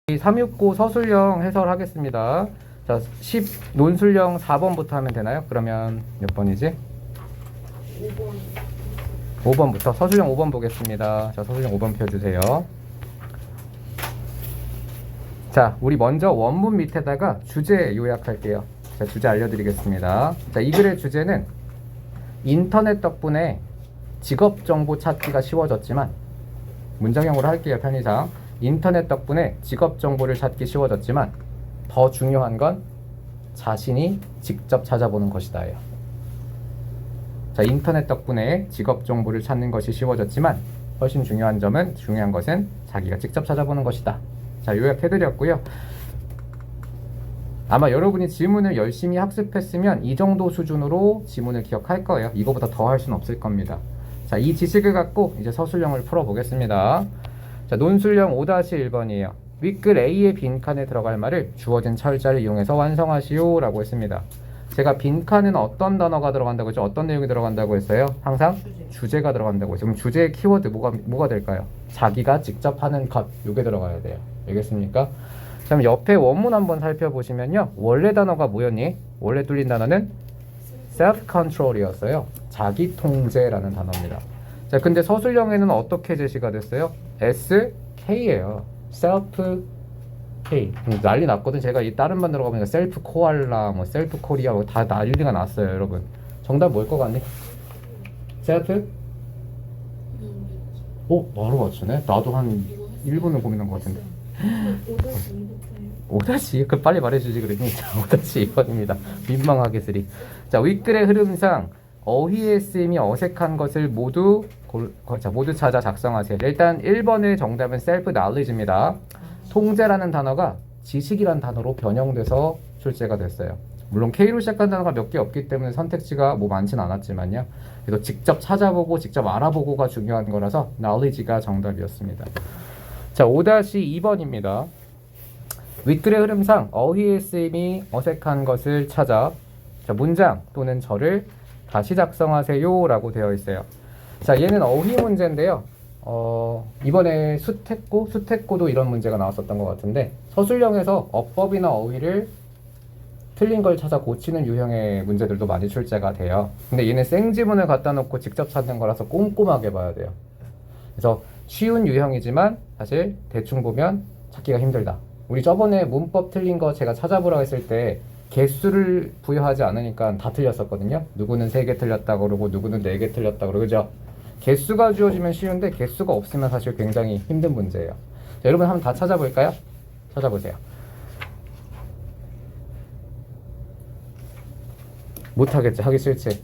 369 서술형 해설하겠습니다. 자, 10 논술형 4번부터 하면 되나요? 그러면 몇 번이지? 5번부터 서술형 5번 보겠습니다. 자, 서술형 5번 펴주세요. 자, 우리 먼저 원문 밑에다가 주제 요약할게요. 자, 주제 알려드리겠습니다. 자, 이 글의 주제는 인터넷 덕분에 직업 정보 찾기가 쉬워졌지만, 문장형으로 할게요. 편의상 인터넷 덕분에 직업 정보를 찾기 쉬워졌지만 더 중요한 건 자신이 직접 찾아보는 것이다예요. 자, 인터넷 덕분에 직업 정보를 찾는 것이 쉬워졌지만 훨씬 중요한 것은 자기가 직접 찾아보는 것이다. 자, 요약해드렸고요. 아마 여러분이 지문을 열심히 학습했으면 이 정도 수준으로 지문을 기억할 거예요. 이거보다 더 할 수는 없을 겁니다. 자, 이 지식을 갖고 이제 서술형을 풀어보겠습니다. 자, 논술형 5-1번이에요. 윗글 A의 빈칸에 들어갈 말을 주어진 철자를 이용해서 완성하시오 라고 했습니다. 제가 빈칸은 어떤 단어가 들어간다고 했죠? 어떤 내용이 들어간다고 했어요? 항상 주제가 들어간다고 했죠. 그럼 주제의 키워드 뭐가 될까요? 자기가 직접 하는 것, 요게 들어가야 돼요. 알겠습니까? 자, 그럼 옆에 원문 한번 살펴보시면요. 원래 단어가 뭐였니? 원래 뚫린 단어는 self-control이었어요. 자기 통제라는 단어입니다. 자, 근데 서술형에는 어떻게 제시가 됐어요? SK예요. self-K. 난리 났거든. 제가 이 다른 반 들어가보니까 셀프 코알라, 뭐 셀프 코리아, 뭐 다 난리가 났어요, 여러분. 정답 뭐일 것 같니? 셀프? 바로 맞추네. 나도 한 1분은 고민한 것 같은데. 5-2? 그 빨리 말해주지 그랬니? 5-2번입니다. 민망하게 쓰리. 자, 윗글의 흐름상 어휘의 쓰임이 어색한 것을 모두 찾아 작성하세요. 일단 1번의 정답은 self knowledge입니다. 통제라는 단어가 지식이란 단어로 변형돼서 출제가 됐어요. 물론 K로 시작한 단어가 몇 개 없기 때문에 선택지가 뭐 많진 않았지만요. 그래도 직접 찾아보고 직접 알아보고가 중요한 거라서 knowledge가 정답이었습니다. 자, 5-2번입니다. 윗글의 흐름상 어휘의 쓰임이 어색한 것을 찾아 문장 또는 절을 다시 작성하세요 라고 되어 있어요. 자, 얘는 어휘 문제인데요. 이번에 수태고도 이런 문제가 나왔었던 것 같은데, 서술형에서 어법이나 어휘를 틀린 걸 찾아 고치는 유형의 문제들도 많이 출제가 돼요. 근데 얘는 생지문을 갖다 놓고 직접 찾는 거라서 꼼꼼하게 봐야 돼요. 그래서 쉬운 유형이지만 사실 대충 보면 찾기가 힘들다. 우리 저번에 문법 틀린 거 제가 찾아보라고 했을 때 개수를 부여하지 않으니까 다 틀렸었거든요. 누구는 3개 틀렸다고 그러고 누구는 4개 틀렸다고 그러고, 그죠? 개수가 주어지면 쉬운데 개수가 없으면 사실 굉장히 힘든 문제예요. 자, 여러분 한번 다 찾아볼까요? 찾아보세요. 못하겠지. 하기 싫지.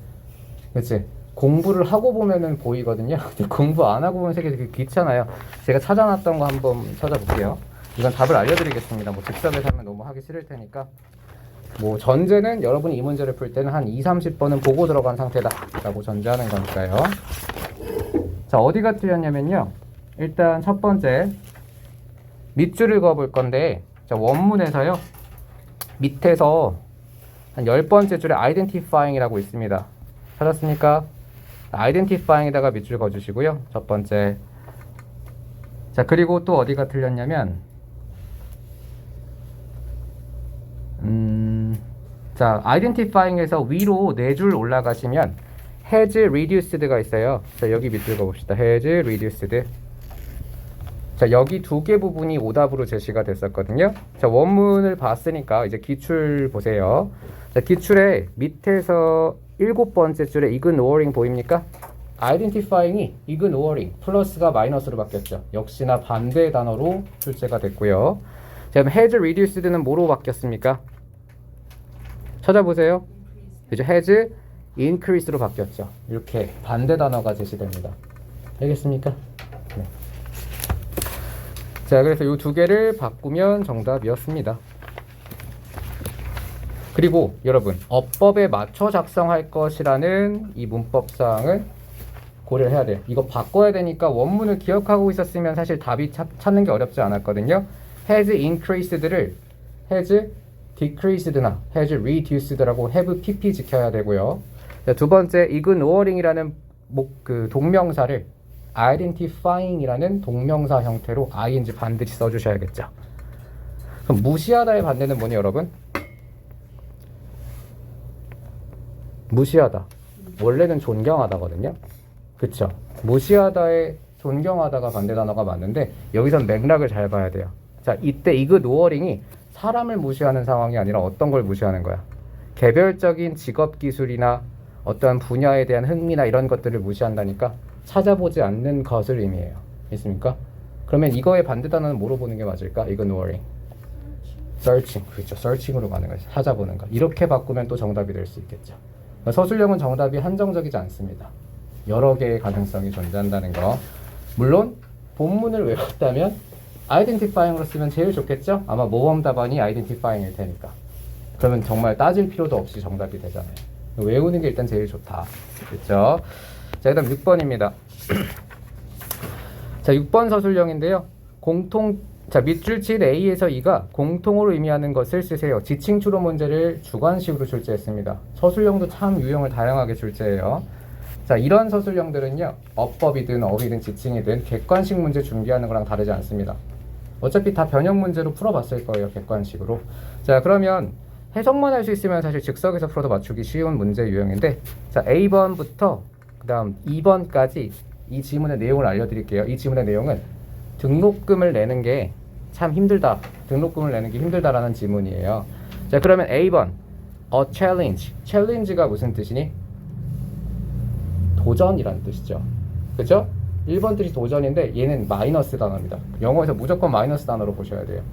그치? 공부를 하고 보면은 보이거든요. 근데 공부 안 하고 보면 되게 귀찮아요. 제가 찾아놨던 거 한번 찾아볼게요. 이건 답을 알려드리겠습니다. 뭐 즉석에서 하면 너무 하기 싫을 테니까. 뭐 전제는 여러분이 이 문제를 풀 때는 한 20-30번은 보고 들어간 상태다 라고 전제하는 거니까요. 자, 어디가 틀렸냐면요. 일단 첫 번째 밑줄을 그어볼 건데, 자, 원문에서요 밑에서 한 10번째 줄에 identifying 이라고 있습니다. 찾았습니까? identifying에다가 밑줄 그어주시고요. 첫 번째. 자, 그리고 또 어디가 틀렸냐면 자, identifying에서 위로 4줄 올라가시면 has reduced가 있어요. 자, 여기 밑줄 그어봅시다. has reduced. 자, 여기 2개 부분이 오답으로 제시가 됐었거든요. 자, 원문을 봤으니까 이제 기출 보세요. 자, 기출에 밑에서 7번째 줄에 ignoring 보입니까? identifying이 ignoring 플러스가 마이너스로 바뀌었죠. 역시나 반대 단어로 출제가 됐고요. 자, 그럼 has reduced는 뭐로 바뀌었습니까? 찾아보세요. 그죠? has increase로 바뀌었죠. 이렇게 반대 단어가 제시됩니다. 알겠습니까? 네. 자, 그래서 이 2개를 바꾸면 정답이었습니다. 그리고 여러분, 어법에 맞춰 작성할 것이라는 이 문법사항을 고려를 해야 돼요. 이거 바꿔야 되니까 원문을 기억하고 있었으면 사실 답이 찾는 게 어렵지 않았거든요. has increased를 has decreased나 has reduced라고 have pp 지켜야 되고요. 자, 두 번째 ignoring이라는 동명사를 identifying이라는 동명사 형태로 ing 반드시 써주셔야겠죠. 그럼 무시하다의 반대는 뭐니 여러분? 무시하다. 원래는 존경하다거든요. 그쵸? 무시하다의 존경하다가 반대 단어가 맞는데 여기선 맥락을 잘 봐야 돼요. 자, 이때 이그노어링이 사람을 무시하는 상황이 아니라 어떤 걸 무시하는 거야? 개별적인 직업 기술이나 어떠한 분야에 대한 흥미나 이런 것들을 무시한다니까 찾아보지 않는 것을 의미해요. 있습니까? 그러면 이거의 반대 단어는 뭐로 보는 게 맞을까? ignoring. searching. 그렇죠. searching으로 가는 거예요. 찾아보는 거. 이렇게 바꾸면 또 정답이 될 수 있겠죠. 서술형은 정답이 한정적이지 않습니다. 여러 개의 가능성이 존재한다는 거. 물론 본문을 외웠다면 identifying으로 쓰면 제일 좋겠죠? 아마 모범 답안이 identifying일 테니까. 그러면 정말 따질 필요도 없이 정답이 되잖아요. 외우는 게 일단 제일 좋다. 그렇죠? 자, 그 다음 6번입니다. 자, 6번 서술형인데요. 자, 밑줄 칠 A에서 E가 공통으로 의미하는 것을 쓰세요. 지칭 추론 문제를 주관식으로 출제했습니다. 서술형도 참 유형을 다양하게 출제해요. 자, 이런 서술형들은요, 어법이든 어휘든 지칭이든 객관식 문제 준비하는 거랑 다르지 않습니다. 어차피 다 변형 문제로 풀어봤을 거예요, 객관식으로. 자, 그러면 해석만 할 수 있으면 사실 즉석에서 풀어도 맞추기 쉬운 문제 유형인데, 자, A번부터 그 다음 2번까지 이 지문의 내용을 알려드릴게요. 이 지문의 내용은 등록금을 내는 게 참 힘들다. 등록금을 내는 게 힘들다라는 지문이에요. 자, 그러면 A번, a challenge. challenge가 무슨 뜻이니? 도전이라는 뜻이죠. 그죠? 1번 뜻이 도전인데 얘는 마이너스 단어입니다. 영어에서 무조건 마이너스 단어로 보셔야 돼요.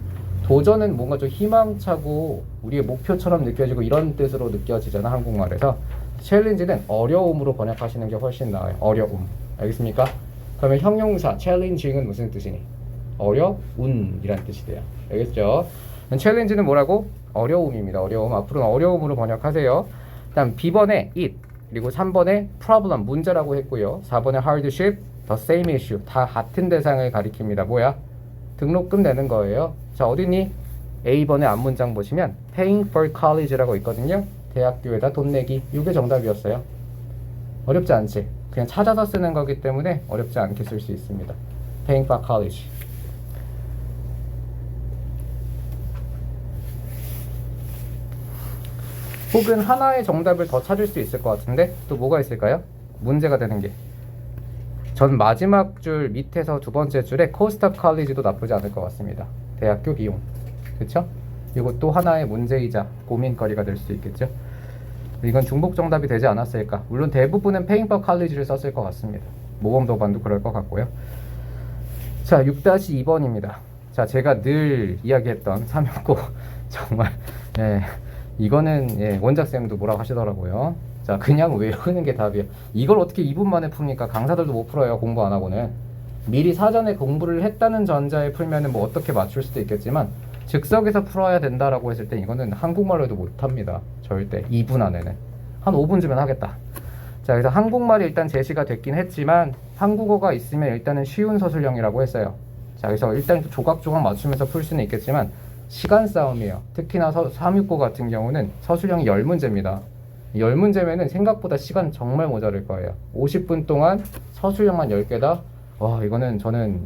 도전은 뭔가 좀 희망차고 우리의 목표처럼 느껴지고 이런 뜻으로 느껴지잖아, 한국말에서. 챌린지는 어려움으로 번역하시는 게 훨씬 나아요. 어려움. 알겠습니까? 그러면 형용사 challenging은 무슨 뜻이니? 어려운이라는 뜻이 돼요. 알겠죠? 챌린지는 뭐라고? 어려움입니다. 어려움. 앞으로는 어려움으로 번역하세요. 다음 B번에 it, 그리고 3번에 problem, 문제라고 했고요. 4번에 hardship, the same issue, 다 같은 대상을 가리킵니다. 뭐야? 등록금 내는 거예요. 자, 어디니? A번의 앞문장 보시면 paying for college라고 있거든요. 대학교에다 돈 내기. 이게 정답이었어요. 어렵지 않지? 그냥 찾아서 쓰는 거기 때문에 어렵지 않게 쓸 수 있습니다. paying for college. 혹은 하나의 정답을 더 찾을 수 있을 것 같은데 또 뭐가 있을까요? 문제가 되는 게. 전 마지막 줄 밑에서 두 번째 줄에 cost of college도 나쁘지 않을 것 같습니다. 대학교 비용. 그쵸? 이것도 하나의 문제이자 고민거리가 될 수 있겠죠? 이건 중복 정답이 되지 않았을까? 물론 대부분은 paying for college를 썼을 것 같습니다. 모범 도반도 그럴 것 같고요. 자, 6-2번입니다. 자, 제가 늘 이야기했던 삼육고 정말 이거는 원작쌤도 뭐라고 하시더라고요. 자, 그냥 외우는 게 답이에요. 이걸 어떻게 2분 만에 풉니까? 강사들도 못 풀어요, 공부 안 하고는. 미리 사전에 공부를 했다는 전자에 풀면은 뭐 어떻게 맞출 수도 있겠지만 즉석에서 풀어야 된다라고 했을 때 이거는 한국말로 해도 못합니다. 절대 2분 안에는. 한 5분 주면 하겠다. 자, 그래서 한국말이 일단 제시가 됐긴 했지만 한국어가 있으면 일단은 쉬운 서술형이라고 했어요. 자, 그래서 일단 조각조각 맞추면서 풀 수는 있겠지만 시간 싸움이에요. 특히나 369 같은 경우는 서술형이 10문제입니다. 10문제면은 생각보다 시간 정말 모자랄 거예요. 50분 동안 서술형만 10개다? 와, 이거는 저는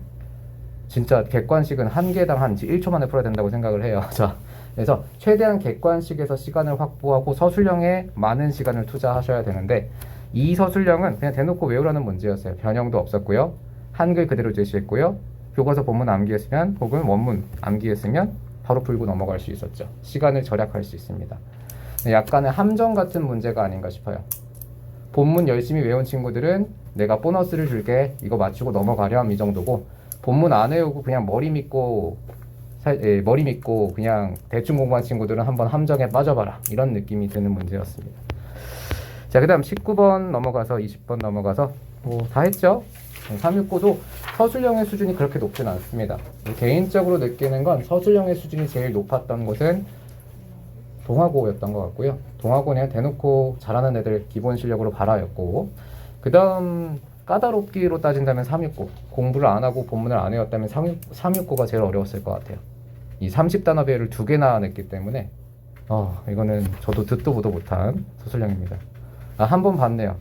진짜 객관식은 한 개당 한 1초 만에 풀어야 된다고 생각을 해요. 자, 그래서 최대한 객관식에서 시간을 확보하고 서술형에 많은 시간을 투자하셔야 되는데 이 서술형은 그냥 대놓고 외우라는 문제였어요. 변형도 없었고요. 한글 그대로 제시했고요. 교과서 본문 암기했으면 혹은 원문 암기했으면 바로 풀고 넘어갈 수 있었죠. 시간을 절약할 수 있습니다. 약간의 함정 같은 문제가 아닌가 싶어요. 본문 열심히 외운 친구들은 내가 보너스를 줄게, 이거 맞추고 넘어가렴, 이 정도고 본문 안 외우고 그냥 머리 믿고 그냥 대충 공부한 친구들은 한번 함정에 빠져봐라, 이런 느낌이 드는 문제였습니다. 자, 그 다음 19번 넘어가서 20번 넘어가서 다 했죠? 369도 서술형의 수준이 그렇게 높진 않습니다. 개인적으로 느끼는 건 서술형의 수준이 제일 높았던 곳은 동아고였던 것 같고요. 동아고는 대놓고 잘하는 애들 기본 실력으로 발화였고, 그 다음 까다롭기로 따진다면 369, 공부를 안 하고 본문을 안 외웠다면 369가 제일 어려웠을 것 같아요. 이 30단어 배열을 2개나 냈기 때문에 이거는 저도 듣도 보도 못한 서술형입니다. 한 번 봤네요.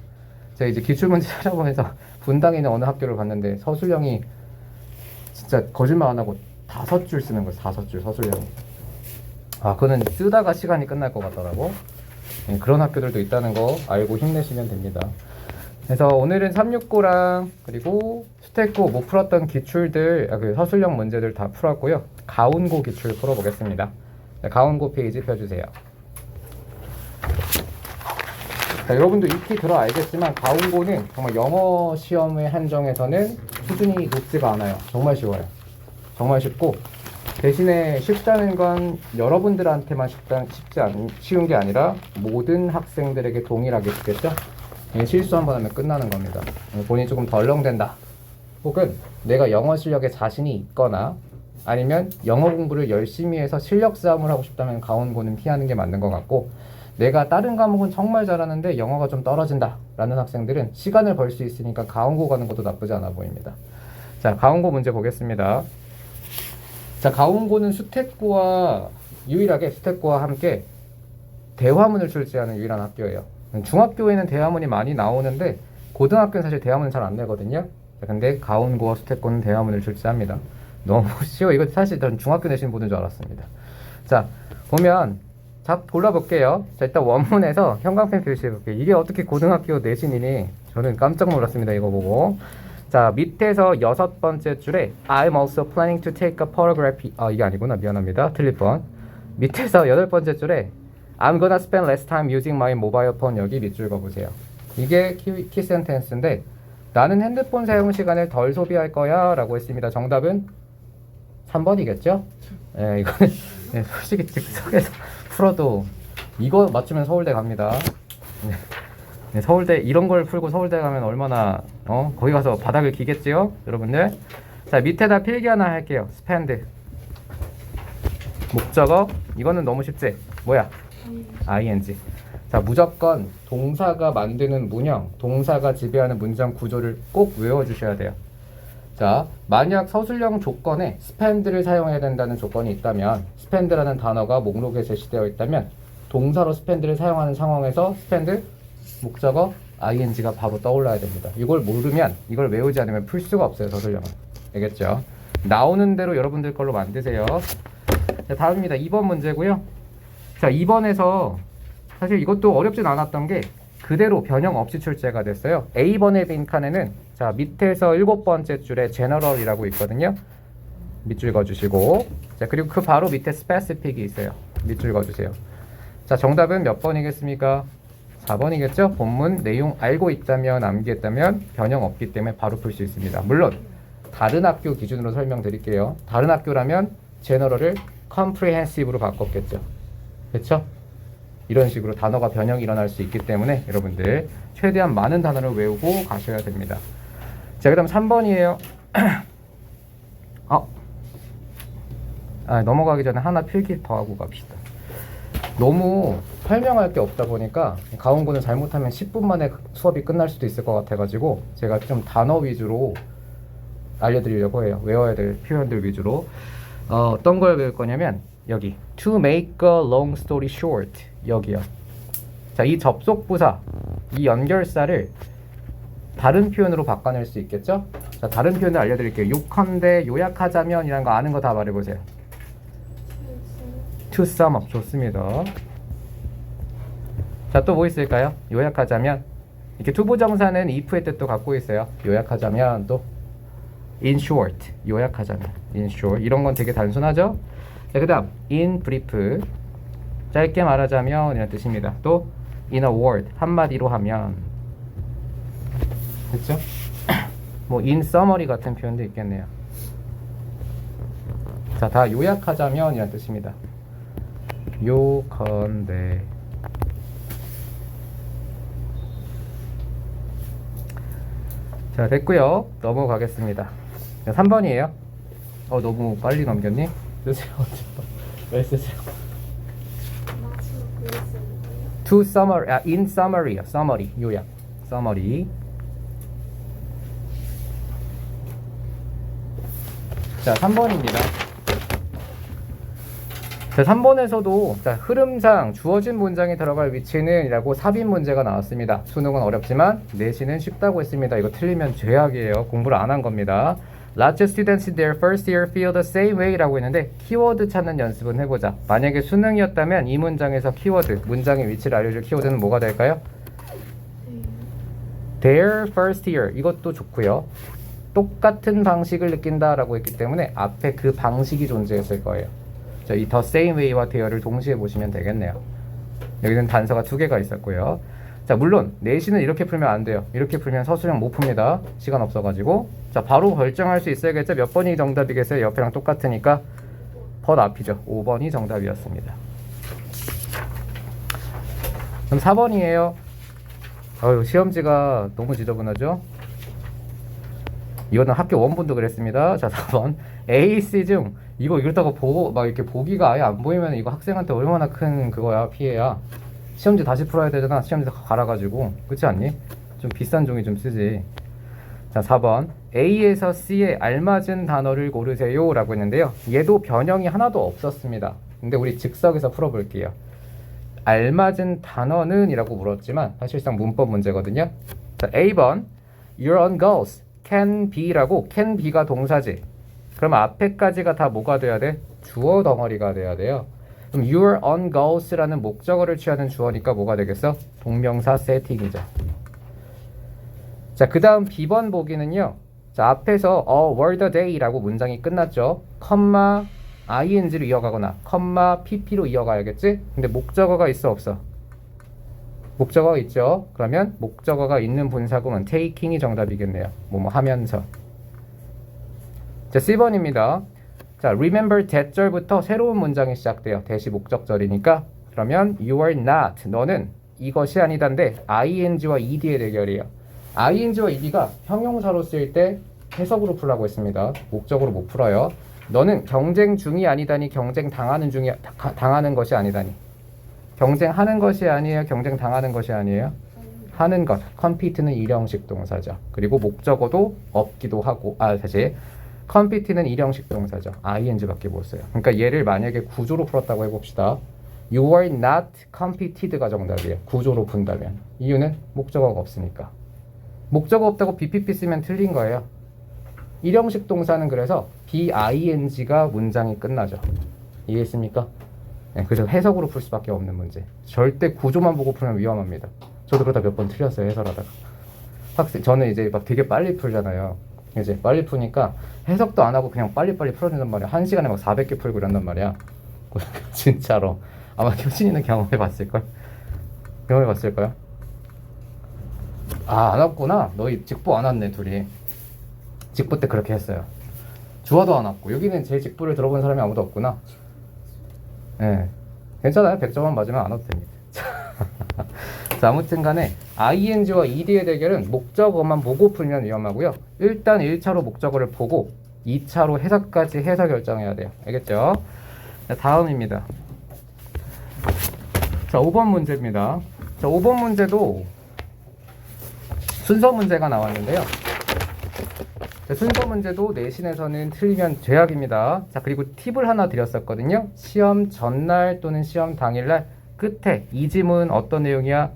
제가 이제 기출문제 찾아보면서 분당에 있는 어느 학교를 갔는데 서술형이 진짜 거짓말 안 하고 5줄 쓰는 거예요. 5줄 서술형이. 아, 그거는 쓰다가 시간이 끝날 것 같더라고. 그런 학교들도 있다는 거 알고 힘내시면 됩니다. 그래서 오늘은 369랑 그리고 스테고 못 풀었던 기출들, 그 서술형 문제들 다 풀었고요. 가운고 기출 풀어보겠습니다. 자, 가운고 페이지 펴주세요. 자, 여러분도 익히 들어 알겠지만 가운고는 정말 영어 시험의 한정에서는 수준이 높지가 않아요. 정말 쉬워요. 정말 쉽고, 대신에 쉽다는 건 여러분들한테만 쉬운 게 아니라 모든 학생들에게 동일하게 쉽겠죠? 실수 한 번 하면 끝나는 겁니다. 본인이 조금 덜렁댄다, 혹은 내가 영어 실력에 자신이 있거나 아니면 영어 공부를 열심히 해서 실력 싸움을 하고 싶다면 가운고는 피하는 게 맞는 것 같고, 내가 다른 과목은 정말 잘하는데 영어가 좀 떨어진다 라는 학생들은 시간을 벌 수 있으니까 가운고 가는 것도 나쁘지 않아 보입니다. 자, 가운고 문제 보겠습니다. 자, 가운고는 유일하게 수태고와 함께 대화문을 출제하는 유일한 학교예요. 중학교에는 대화문이 많이 나오는데 고등학교는 사실 대화문은 잘 안 내거든요. 근데 가운고와 수태고는 대화문을 출제합니다. 너무 쉬워. 이거 사실 전 중학교 내신 분인 줄 알았습니다. 자, 보면 골라볼게요. 자, 일단 원문에서 형광펜 표시해볼게요. 이게 어떻게 고등학교 내신이니? 저는 깜짝 놀랐습니다. 이거 보고. 자, 밑에서 6번째 줄에 I'm also planning to take a photograph. 이게 아니구나. 미안합니다. 틀릴 뻔. 밑에서 8번째 줄에 I'm gonna spend less time using my mobile phone. 여기 밑줄 그어보세요. 이게 키 센텐스인데, 나는 핸드폰 사용 시간을 덜 소비할 거야 라고 했습니다. 정답은 3번이겠죠? 예, 이거는 솔직히 즉석에서 풀어도 이거 맞추면 서울대 갑니다. 네, 서울대 이런 걸 풀고 서울대 가면 얼마나 거기 가서 바닥을 기겠지요, 여러분들. 자, 밑에다 필기 하나 할게요. spend 목적어, 이거는 너무 쉽지? 뭐야? ing. 자, 무조건 동사가 만드는 문형, 동사가 지배하는 문장 구조를 꼭 외워주셔야 돼요. 자, 만약 서술형 조건에 spend를 사용해야 된다는 조건이 있다면, spend라는 단어가 목록에 제시되어 있다면 동사로 spend를 사용하는 상황에서 spend 목적어 ing가 바로 떠올라야 됩니다. 이걸 모르면, 이걸 외우지 않으면 풀 수가 없어요, 서술형은. 알겠죠? 나오는 대로 여러분들 걸로 만드세요. 자, 다음입니다. 2번 문제고요. 자, 2번에서 사실 이것도 어렵진 않았던 게 그대로 변형 없이 출제가 됐어요. A번의 빈칸에는 자, 밑에서 7번째 줄에 general이라고 있거든요. 밑줄 그어주시고, 자, 그리고 그 바로 밑에 specific이 있어요. 밑줄 그어주세요. 자, 정답은 몇 번이겠습니까? 4번이겠죠? 본문 내용 알고 있다면, 암기했다면 변형 없기 때문에 바로 풀 수 있습니다. 물론 다른 학교 기준으로 설명드릴게요. 다른 학교라면 general을 comprehensive로 바꿨겠죠. 그렇죠? 이런 식으로 단어가 변형이 일어날 수 있기 때문에 여러분들 최대한 많은 단어를 외우고 가셔야 됩니다. 자, 그 다음 3번이에요. 넘어가기 전에 하나 필기 더 하고 갑시다. 너무 설명할 게 없다 보니까 가운고는 잘못하면 10분 만에 수업이 끝날 수도 있을 것 같아가지고 제가 좀 단어 위주로 알려드리려고 해요. 외워야 될 표현들 위주로. 어떤 걸 외울 거냐면 여기 to make a long story short, 여기요. 자, 이 접속부사, 이 연결사를 다른 표현으로 바꿔낼 수 있겠죠? 자, 다른 표현을 알려드릴게요. 요컨대 요약하자면 이란 거 아는 거 다 말해보세요. to sum up. 좋습니다. 자, 또 뭐 있을까요? 요약하자면 이렇게 투부정사는 if의 뜻도 갖고 있어요. 요약하자면 또 in short, 요약하자면 in short. 이런 건 되게 단순하죠? 자, 그 다음 in brief, 짧게 말하자면 이런 뜻입니다. 또 in a word, 한마디로 하면, 그렇죠? 뭐 in summary 같은 표현도 있겠네요. 자, 다 요약하자면 이런 뜻입니다. 요컨대. 자, 됐고요. 넘어가겠습니다. 3번이에요. 너무 빨리 넘겼니? 쓰세요. 왜 쓰세요? To summary, in summary, summary, 요약, summary. 자, 3번입니다. 자, 3번에서도 자, 흐름상 주어진 문장에 들어갈 위치는 이라고 삽입 문제가 나왔습니다. 수능은 어렵지만 내신은 쉽다고 했습니다. 이거 틀리면 죄악이에요. 공부를 안 한 겁니다. Lots of students in their first year feel the same way라고 했는데 키워드 찾는 연습은 해보자. 만약에 수능이었다면 이 문장에서 키워드, 문장의 위치를 알려줄 키워드는 뭐가 될까요? Their first year. 이것도 좋고요. 똑같은 방식을 느낀다라고 했기 때문에 앞에 그 방식이 존재했을 거예요. 자, 이 the same way와 their를 동시에 보시면 되겠네요. 여기는 단서가 두 개가 있었고요. 자, 물론 내신은 이렇게 풀면 안 돼요. 이렇게 풀면 서술형 못 풉니다. 시간 없어가지고. 자, 바로 결정할 수 있어야겠죠. 몇 번이 정답이겠어요? 옆이랑 똑같으니까 번 앞이죠. 5번이 정답이었습니다. 그럼 4번이에요. 시험지가 너무 지저분하죠? 이거는 학교 원본도 그랬습니다. 자, 4번. AC 중 이거 이렇다고 보고 막 이렇게 보기가 아예 안 보이면 이거 학생한테 얼마나 큰 그거야, 피해야. 시험지 다시 풀어야 되잖아. 시험지 다 갈아가지고. 그렇지 않니? 좀 비싼 종이 좀 쓰지. 자, 4번. A에서 C에 알맞은 단어를 고르세요 라고 했는데요. 얘도 변형이 하나도 없었습니다. 근데 우리 즉석에서 풀어볼게요. 알맞은 단어는 이라고 물었지만 사실상 문법 문제거든요. 자, A번. You're on goals. can be라고 can be가 동사지. 그럼 앞에까지가 다 뭐가 돼야 돼? 주어 덩어리가 돼야 돼요. 그럼 you're on goals라는 목적어를 취하는 주어니까 뭐가 되겠어? 동명사 세팅이죠. 자, 그 다음 B번 보기는요. 자, 앞에서 were the day라고 문장이 끝났죠. 컴마 ing로 이어가거나 컴마 pp로 이어가야겠지? 근데 목적어가 있어 없어? 목적어가 있죠. 그러면 목적어가 있는 분사구문 taking이 정답이겠네요. 뭐뭐 하면서. 자, C번입니다. 자, remember that 절부터 새로운 문장이 시작돼요. 대시 목적절이니까. 그러면 you are not, 너는 이것이 아니다인데 ing와 ed의 대결이에요. ing와 ed가 형용사로 쓰일 때 해석으로 풀라고 했습니다. 목적으로 못 풀어요. 너는 경쟁 중이 아니다니 경쟁 당하는 중이 당하는 것이 아니다니. 경쟁하는 것이 아니에요. 경쟁 당하는 것이 아니에요. 하는 것. compete는 일형식 동사죠. 그리고 목적어도 없기도 하고. 다시. compete는 일형식 동사죠. ing밖에 못 써요. 그러니까 얘를 만약에 구조로 풀었다고 해봅시다. You are not competed가 정답이에요. 구조로 푼다면. 이유는 목적어가 없으니까. 목적어 없다고 BPP 쓰면 틀린 거예요. 일형식 동사는 그래서 BING가 문장이 끝나죠. 이해했습니까? 네, 그래서 해석으로 풀 수밖에 없는 문제. 절대 구조만 보고 풀면 위험합니다. 저도 그러다 몇 번 틀렸어요. 해설하다가. 저는 이제 막 되게 빨리 풀잖아요. 이제 빨리 푸니까 해석도 안 하고 그냥 빨리빨리 풀어준단 말이야. 1시간에 막 400개 풀고 이런단 말이야. 진짜로. 아마 효진이는 경험해봤을걸? 경험해봤을까요? 안 왔구나. 너희 직보 안 왔네, 둘이. 직보 때 그렇게 했어요. 주어도 안 왔고. 여기는 제 직보를 들어본 사람이 아무도 없구나. 네. 괜찮아요. 100점만 맞으면 안 와도 됩니다. 자, 아무튼 간에 ing와 ed의 대결은 목적어만 보고 풀면 위험하고요. 일단 1차로 목적어를 보고 2차로 해석까지 해서 결정해야 돼요. 알겠죠? 자, 다음입니다. 자, 5번 문제입니다. 자, 5번 문제도 순서 문제가 나왔는데요. 자, 순서 문제도 내신에서는 틀리면 죄악입니다. 자, 그리고 팁을 하나 드렸었거든요. 시험 전날 또는 시험 당일날 끝에 이 지문 어떤 내용이야?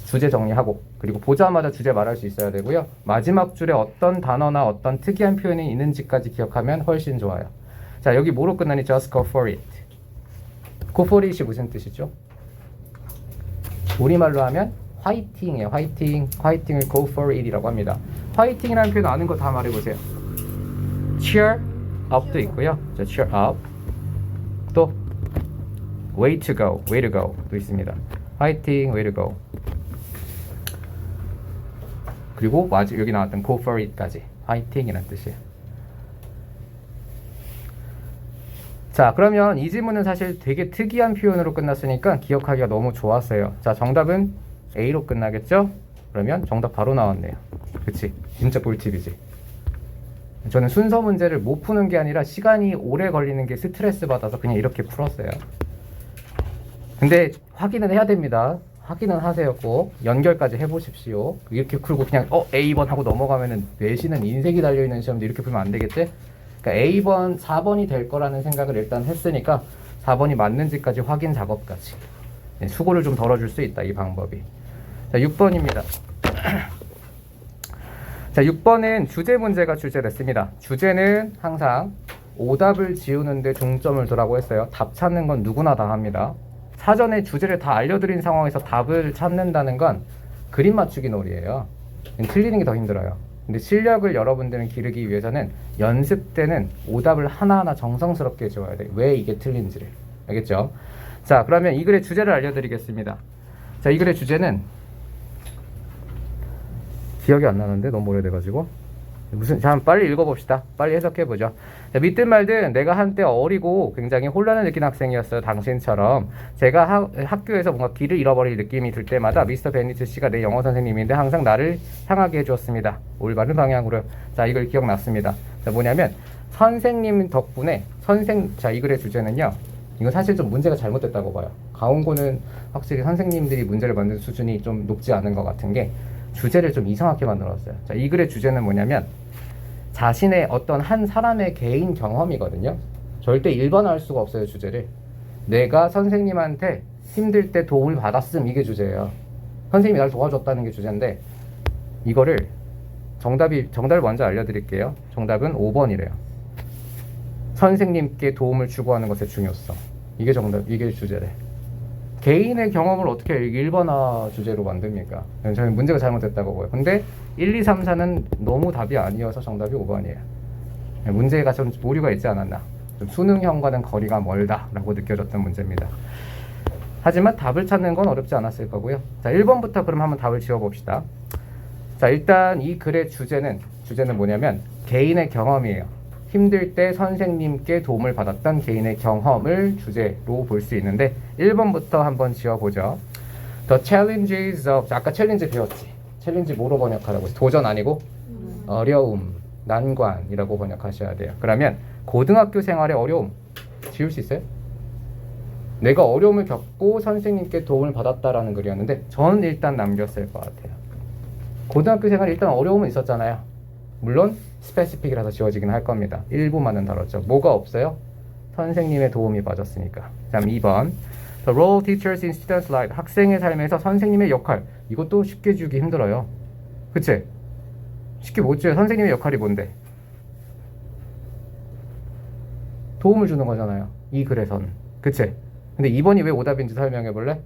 주제 정리하고, 그리고 보자마자 주제 말할 수 있어야 되고요. 마지막 줄에 어떤 단어나 어떤 특이한 표현이 있는지까지 기억하면 훨씬 좋아요. 자, 여기 뭐로 끝나니? Just go for it. go for it이 무슨 뜻이죠? 우리말로 하면 화이팅이에요. 화이팅. 화이팅을 go for it이라고 합니다. 화이팅이라는 표현 아는 거 다 말해보세요. cheer up도 있고요. 자, cheer up. 또 way to go, way to go도 있습니다. 화이팅, way to go. 그리고 여기 나왔던 go for it까지 화이팅이라는 뜻이에요. 자, 그러면 이 지문은 사실 되게 특이한 표현으로 끝났으니까 기억하기가 너무 좋았어요. 자, 정답은 A로 끝나겠죠? 그러면 정답 바로 나왔네요. 그치? 진짜 꿀팁이지. 저는 순서 문제를 못 푸는 게 아니라 시간이 오래 걸리는 게 스트레스 받아서 그냥 이렇게 풀었어요. 근데 확인은 해야 됩니다. 확인은 하세요. 꼭 연결까지 해보십시오. 이렇게 풀고 그냥 A번 하고 넘어가면은 내신은 인색이 달려있는 시험도 이렇게 풀면 안 되겠지? 그러니까 A번, 4번이 될 거라는 생각을 일단 했으니까 4번이 맞는지까지 확인 작업까지. 네, 수고를 좀 덜어줄 수 있다, 이 방법이. 자, 6번입니다. 자, 6번은 주제 문제가 출제됐습니다. 주제는 항상 오답을 지우는데 중점을 두라고 했어요. 답 찾는 건 누구나 다 합니다. 사전에 주제를 다 알려드린 상황에서 답을 찾는다는 건 그림 맞추기 놀이에요. 틀리는 게 더 힘들어요. 근데 실력을 여러분들은 기르기 위해서는 연습 때는 오답을 하나하나 정성스럽게 지워야 돼요. 왜 이게 틀린지를. 알겠죠? 자, 그러면 이 글의 주제를 알려드리겠습니다. 자, 이 글의 주제는 기억이 안 나는데 너무 오래돼가지고 자, 빨리 읽어봅시다. 빨리 해석해보죠. 자, 믿든 말든 내가 한때 어리고 굉장히 혼란을 느낀 학생이었어요. 당신처럼. 제가 학교에서 뭔가 길을 잃어버릴 느낌이 들 때마다 미스터 베니츠 씨가 내 영어 선생님인데 항상 나를 향하게 해주었습니다. 올바른 방향으로. 자, 이걸 기억났습니다. 자, 뭐냐면 선생님 덕분에 자, 이 글의 주제는요. 이거 사실 좀 문제가 잘못됐다고 봐요. 가온고는 확실히 선생님들이 문제를 만든 수준이 좀 높지 않은 것 같은 게 주제를 좀 이상하게 만들었어요. 자, 이 글의 주제는 뭐냐면 자신의 어떤 한 사람의 개인 경험이거든요. 절대 일반화할 수가 없어요, 주제를. 내가 선생님한테 힘들 때 도움을 받았음, 이게 주제예요. 선생님이 날 도와줬다는 게 주제인데 이거를 정답을 먼저 알려드릴게요. 정답은 5번이래요. 선생님께 도움을 추구하는 것의 중요성. 이게 주제래. 개인의 경험을 어떻게 일반화 주제로 만듭니까? 저는 문제가 잘못됐다고 봐요. 근데 1, 2, 3, 4는 너무 답이 아니어서 정답이 5번이에요. 문제가 좀 오류가 있지 않았나. 좀 수능형과는 거리가 멀다라고 느껴졌던 문제입니다. 하지만 답을 찾는 건 어렵지 않았을 거고요. 자, 1번부터 그럼 한번 답을 지어봅시다. 자, 일단 이 글의 주제는 뭐냐면 개인의 경험이에요. 힘들 때 선생님께 도움을 받았던 개인의 경험을 주제로 볼 수 있는데 1번부터 한번 지어보죠. The challenges of, 아까 챌린지 배웠지? 챌린지 뭐로 번역하라고 했어? 도전 아니고 어려움, 난관이라고 번역하셔야 돼요. 그러면 고등학교 생활의 어려움 지울 수 있어요? 내가 어려움을 겪고 선생님께 도움을 받았다라는 글이었는데 저는 일단 남겼을 것 같아요. 고등학교 생활에 일단 어려움은 있었잖아요. 물론 스페시픽이라서 지워지긴 할 겁니다. 일부만은 다뤘죠. 뭐가 없어요? 선생님의 도움이 빠졌으니까. 다음 2번. The role teachers in students' life. 학생의 삶에서 선생님의 역할. 이것도 쉽게 주기 힘들어요. 그치? 쉽게 못 줘요. 선생님의 역할이 뭔데? 도움을 주는 거잖아요. 이 글에서는. 그치? 근데 2번이 왜 오답인지 설명해 볼래?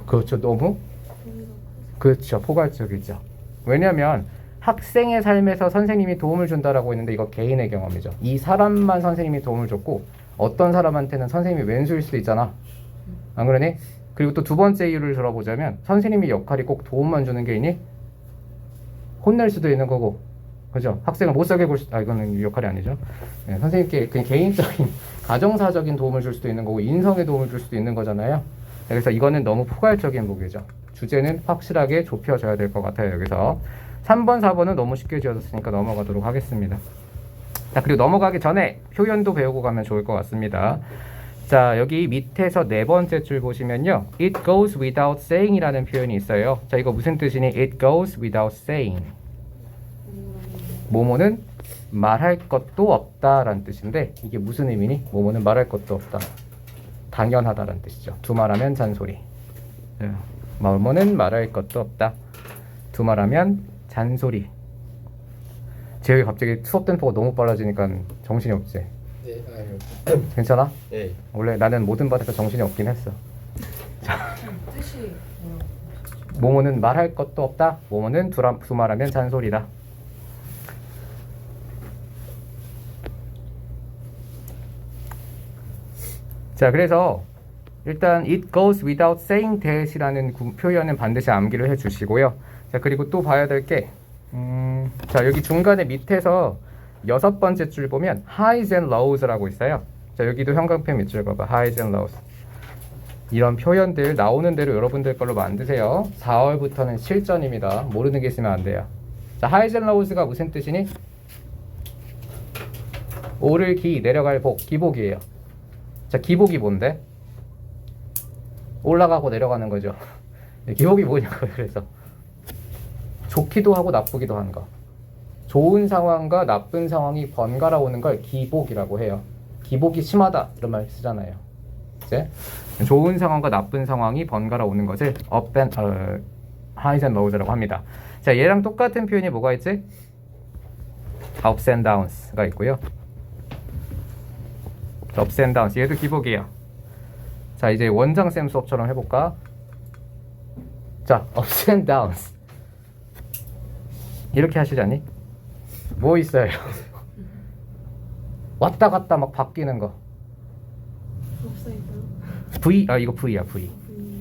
그렇죠. 너무? 그렇죠. 포괄적이죠. 왜냐하면 학생의 삶에서 선생님이 도움을 준다라고 했는데 이거 개인의 경험이죠. 이 사람만 선생님이 도움을 줬고 어떤 사람한테는 선생님이 왼수일 수도 있잖아. 안 그러니? 그리고 또 두 번째 이유를 들어보자면 선생님의 역할이 꼭 도움만 주는 게 있니? 혼낼 수도 있는 거고, 그죠? 학생을 못 살게 굴 수도, 이거는 역할이 아니죠. 네, 선생님께 그냥 개인적인 가정사적인 도움을 줄 수도 있는 거고 인성에 도움을 줄 수도 있는 거잖아요. 그래서 이거는 너무 포괄적인 보기죠. 주제는 확실하게 좁혀져야 될 것 같아요. 여기서 3번, 4번은 너무 쉽게 지어졌으니까 넘어가도록 하겠습니다. 자, 그리고 넘어가기 전에 표현도 배우고 가면 좋을 것 같습니다. 자, 여기 밑에서 네 번째 줄 보시면요. It goes without saying 이라는 표현이 있어요. 자, 이거 무슨 뜻이니? It goes without saying. 뭐뭐는 말할 것도 없다라는 뜻인데 이게 무슨 의미니? 뭐뭐는 말할 것도 없다. 당연하다라는 뜻이죠. 두말하면 잔소리. 뭐뭐는 말할 것도 없다. 두말하면 잔소리. 재혁이 갑자기 수업 템포가 너무 빨라지니까 정신이 없지? 네, 아니요. 괜찮아? 네. 원래 나는 모든 바에서 정신이 없긴 했어. 자, 뜻이 뭐뭐는 말할 것도 없다. 뭐뭐는 두말하면 잔소리다. 자, 그래서 일단 it goes without saying that이라는 표현은 반드시 암기를 해주시고요. 자, 그리고 또 봐야 될 게 자, 여기 중간에 밑에서 6번째 줄 보면 highs and lows라고 있어요. 자, 여기도 형광펜 밑줄 봐봐. highs and lows. 이런 표현들 나오는 대로 여러분들 걸로 만드세요. 4월부터는 실전입니다. 모르는 게 있으면 안 돼요. 자, highs and lows가 무슨 뜻이니? 오를 기, 내려갈 복, 기복이에요. 자, 기복이 뭔데? 올라가고 내려가는 거죠. 기복이 뭐냐고요. 그래서 좋기도 하고 나쁘기도 한 거. 좋은 상황과 나쁜 상황이 번갈아 오는 걸 기복이라고 해요. 기복이 심하다 이런 말 쓰잖아요. 이제 좋은 상황과 나쁜 상황이 번갈아 오는 것을 highs and lows라고 합니다. 자, 얘랑 똑같은 표현이 뭐가 있지? ups and downs가 있고요. ups and downs, 얘도 기복이에요. 자, 이제 원장쌤 수업처럼 해볼까? 자, ups and downs 이렇게 하시자니? 뭐 있어요? 왔다 갔다 막 바뀌는 거. V, 이거 V야, V.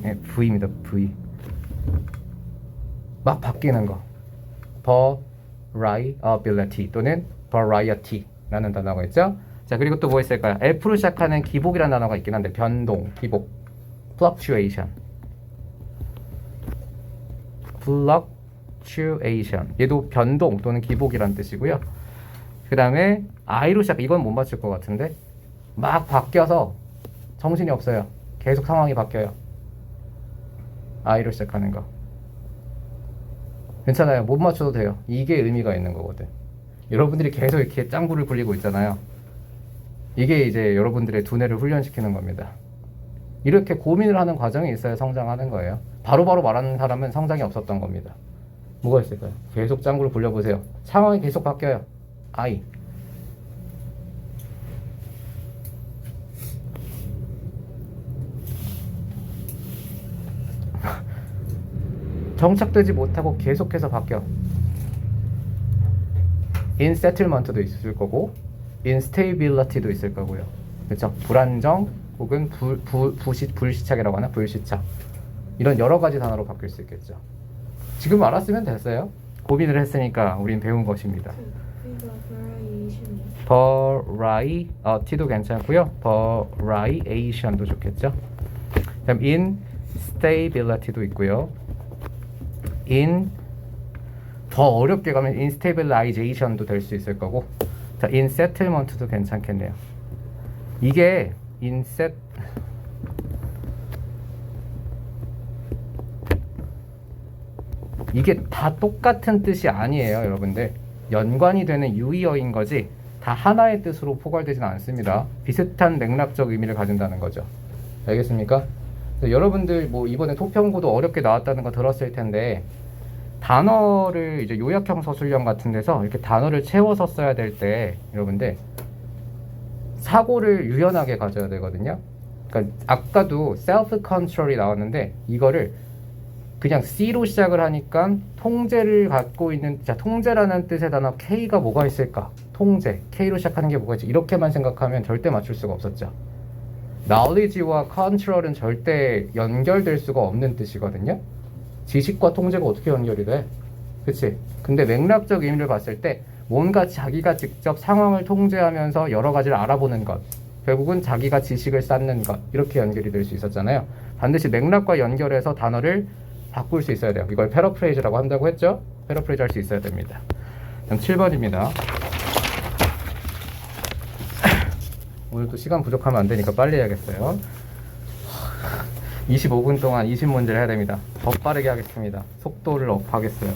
네, V입니다, V. 막 바뀌는 거. variability 또는 variety라는 단어가 있죠. 자, 그리고 또 뭐 있을까요? F로 시작하는 기복이라는 단어가 있긴 한데 변동, 기복, fluctuation. 얘도 변동 또는 기복이라는 뜻이고요. 그 다음에 I로 시작, 이건 못 맞출 것 같은데 막 바뀌어서 정신이 없어요. 계속 상황이 바뀌어요. I로 시작하는 거. 괜찮아요. 못 맞춰도 돼요. 이게 의미가 있는 거거든. 여러분들이 계속 이렇게 짱구를 굴리고 있잖아요. 이게 이제 여러분들의 두뇌를 훈련시키는 겁니다. 이렇게 고민을 하는 과정이 있어야 성장하는 거예요. 바로바로 말하는 사람은 성장이 없었던 겁니다. 뭐가 있을까요? 계속 짱구를 굴려보세요. 상황이 계속 바뀌어요. I. 정착되지 못하고 계속해서 바뀌어. insettlement도 있을 거고 instability도 있을 거고요. 그렇죠? 불안정 혹은 불시착이라고 하나? 불시착. 이런 여러 가지 단어로 바뀔 수 있겠죠. 지금 알았으면 됐어요. 고민을 했으니까 우린 배운 것입니다. variety도 괜찮고요. variation도 좋겠죠. 그다음 instability도 있고요. 더 어렵게 가면 instabilization도 될 수 있을 거고, 자, insettlement도 괜찮겠네요. 이게 이게 다 똑같은 뜻이 아니에요, 여러분들. 연관이 되는 유의어인 거지 다 하나의 뜻으로 포괄되지는 않습니다. 비슷한 맥락적 의미를 가진다는 거죠. 알겠습니까? 여러분들 뭐 이번에 토평고도 어렵게 나왔다는 거 들었을 텐데, 단어를 이제 요약형 서술형 같은 데서 이렇게 단어를 채워서 써야 될 때 여러분들 사고를 유연하게 가져야 되거든요. 그러니까 아까도 self control이 나왔는데 이거를 그냥 C로 시작을 하니까 통제를 갖고 있는, 자, 통제라는 뜻의 단어 K가 뭐가 있을까? 통제, K로 시작하는 게 뭐가 있지? 이렇게만 생각하면 절대 맞출 수가 없었죠. knowledge와 control은 절대 연결될 수가 없는 뜻이거든요. 지식과 통제가 어떻게 연결이 돼? 그치? 근데 맥락적 의미를 봤을 때 뭔가 자기가 직접 상황을 통제하면서 여러 가지를 알아보는 것, 결국은 자기가 지식을 쌓는 것, 이렇게 연결이 될 수 있었잖아요. 반드시 맥락과 연결해서 단어를 바꿀 수 있어야 돼요. 이걸 패러프레이즈라고 한다고 했죠? 패러프레이즈 할 수 있어야 됩니다. 그럼 7번입니다. 오늘 또 시간 부족하면 안 되니까 빨리 해야겠어요. 25분 동안 20문제를 해야 됩니다. 더 빠르게 하겠습니다. 속도를 업하겠어요.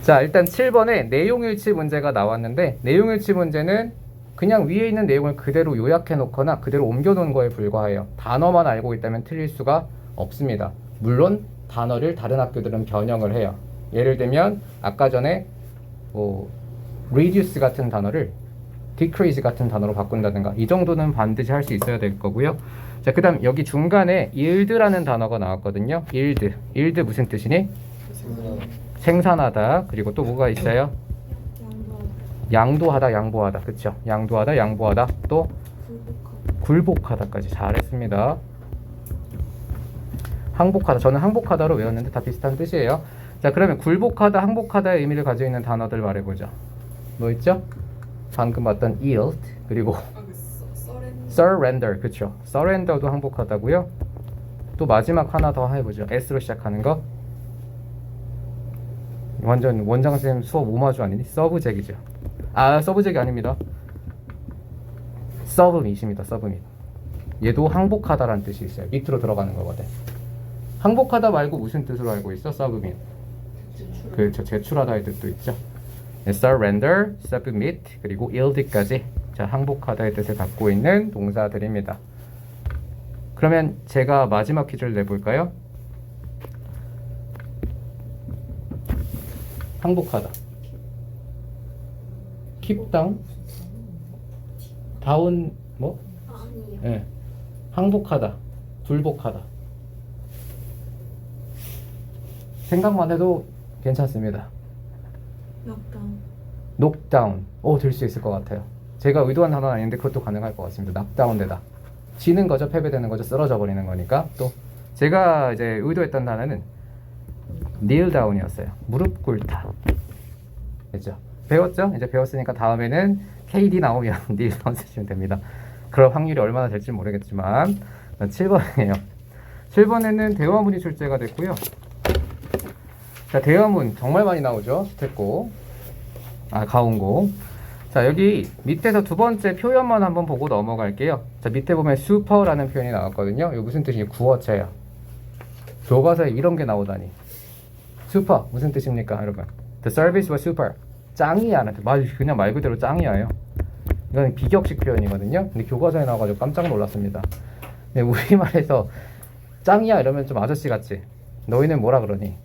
자, 일단 7번에 내용일치 문제가 나왔는데, 내용일치 문제는 그냥 위에 있는 내용을 그대로 요약해 놓거나 그대로 옮겨 놓은 거에 불과해요. 단어만 알고 있다면 틀릴 수가 없습니다. 물론 단어를 다른 학교들은 변형을 해요. 예를 들면 아까 전에 뭐 reduce 같은 단어를 decrease 같은 단어로 바꾼다든가, 이 정도는 반드시 할 수 있어야 될 거고요. 자, 그 다음 여기 중간에 yield라는 단어가 나왔거든요. yield 무슨 뜻이니? 생산하다. 그리고 또 뭐가 있어요? 양도하다, 양보하다. 그쵸? 양도하다, 양보하다. 또 굴복하다까지 잘했습니다. 항복하다, 저는 항복하다로 외웠는데 다 비슷한 뜻이에요. 자, 그러면 굴복하다, 항복하다의 의미를 가지고 있는 단어들 말해보죠. 뭐 있죠? 방금 봤던 yield, 그리고 surrender, 그쵸? surrender도 항복하다고요. 또 마지막 하나 더 해보죠. S로 시작하는 거. 완전 원장쌤 수업 오마주 아니니? 서브젝이죠. 아, 서브젝이 아닙니다. 서브밋입니다. 서브밋. 얘도 항복하다라는 뜻이 있어요. 밑으로 들어가는 거거든. 항복하다 말고 무슨 뜻으로 알고 있어? 서브밋. 그렇죠. 제출하다의 뜻도 있죠. surrender, submit, 그리고 yield까지, 자, 항복하다의 뜻을 갖고 있는 동사들입니다. 그러면 제가 마지막 퀴즈를 내볼까요? 항복하다. keep down. 다운 뭐? 아니요. 예. 항복하다. 굴복하다. 생각만 해도 괜찮습니다. 넉다운. 녹다운. 될 수 있을 것 같아요. 제가 의도한 단어는 아닌데 그것도 가능할 것 같습니다. 낙다운되다. 지는 거죠. 패배되는 거죠. 쓰러져 버리는 거니까. 또 제가 이제 의도했던 단어는 kneel down이었어요. 무릎 꿇다. 됐죠? 배웠죠? 이제 배웠으니까 다음에는 KD 나오면 kneel down 쓰시면 됩니다. 그럴 확률이 얼마나 될지 모르겠지만 7번이에요. 7번에는 대화문이 출제가 됐고요. 자, 대화문 정말 많이 나오죠. 됐고, 가운고. 자, 여기 밑에서 두 번째 표현만 한번 보고 넘어갈게요. 자, 밑에 보면 super라는 표현이 나왔거든요. 이거 무슨 뜻이에요? 구어체야. 교과서에 이런 게 나오다니. super 무슨 뜻입니까, 여러분? The service was super. 짱이야는 그냥 말 그대로 짱이야요. 이건 비격식 표현이거든요. 근데 교과서에 나와가지고 깜짝 놀랐습니다. 근데 우리말에서 짱이야 이러면 좀 아저씨 같지? 너희는 뭐라 그러니?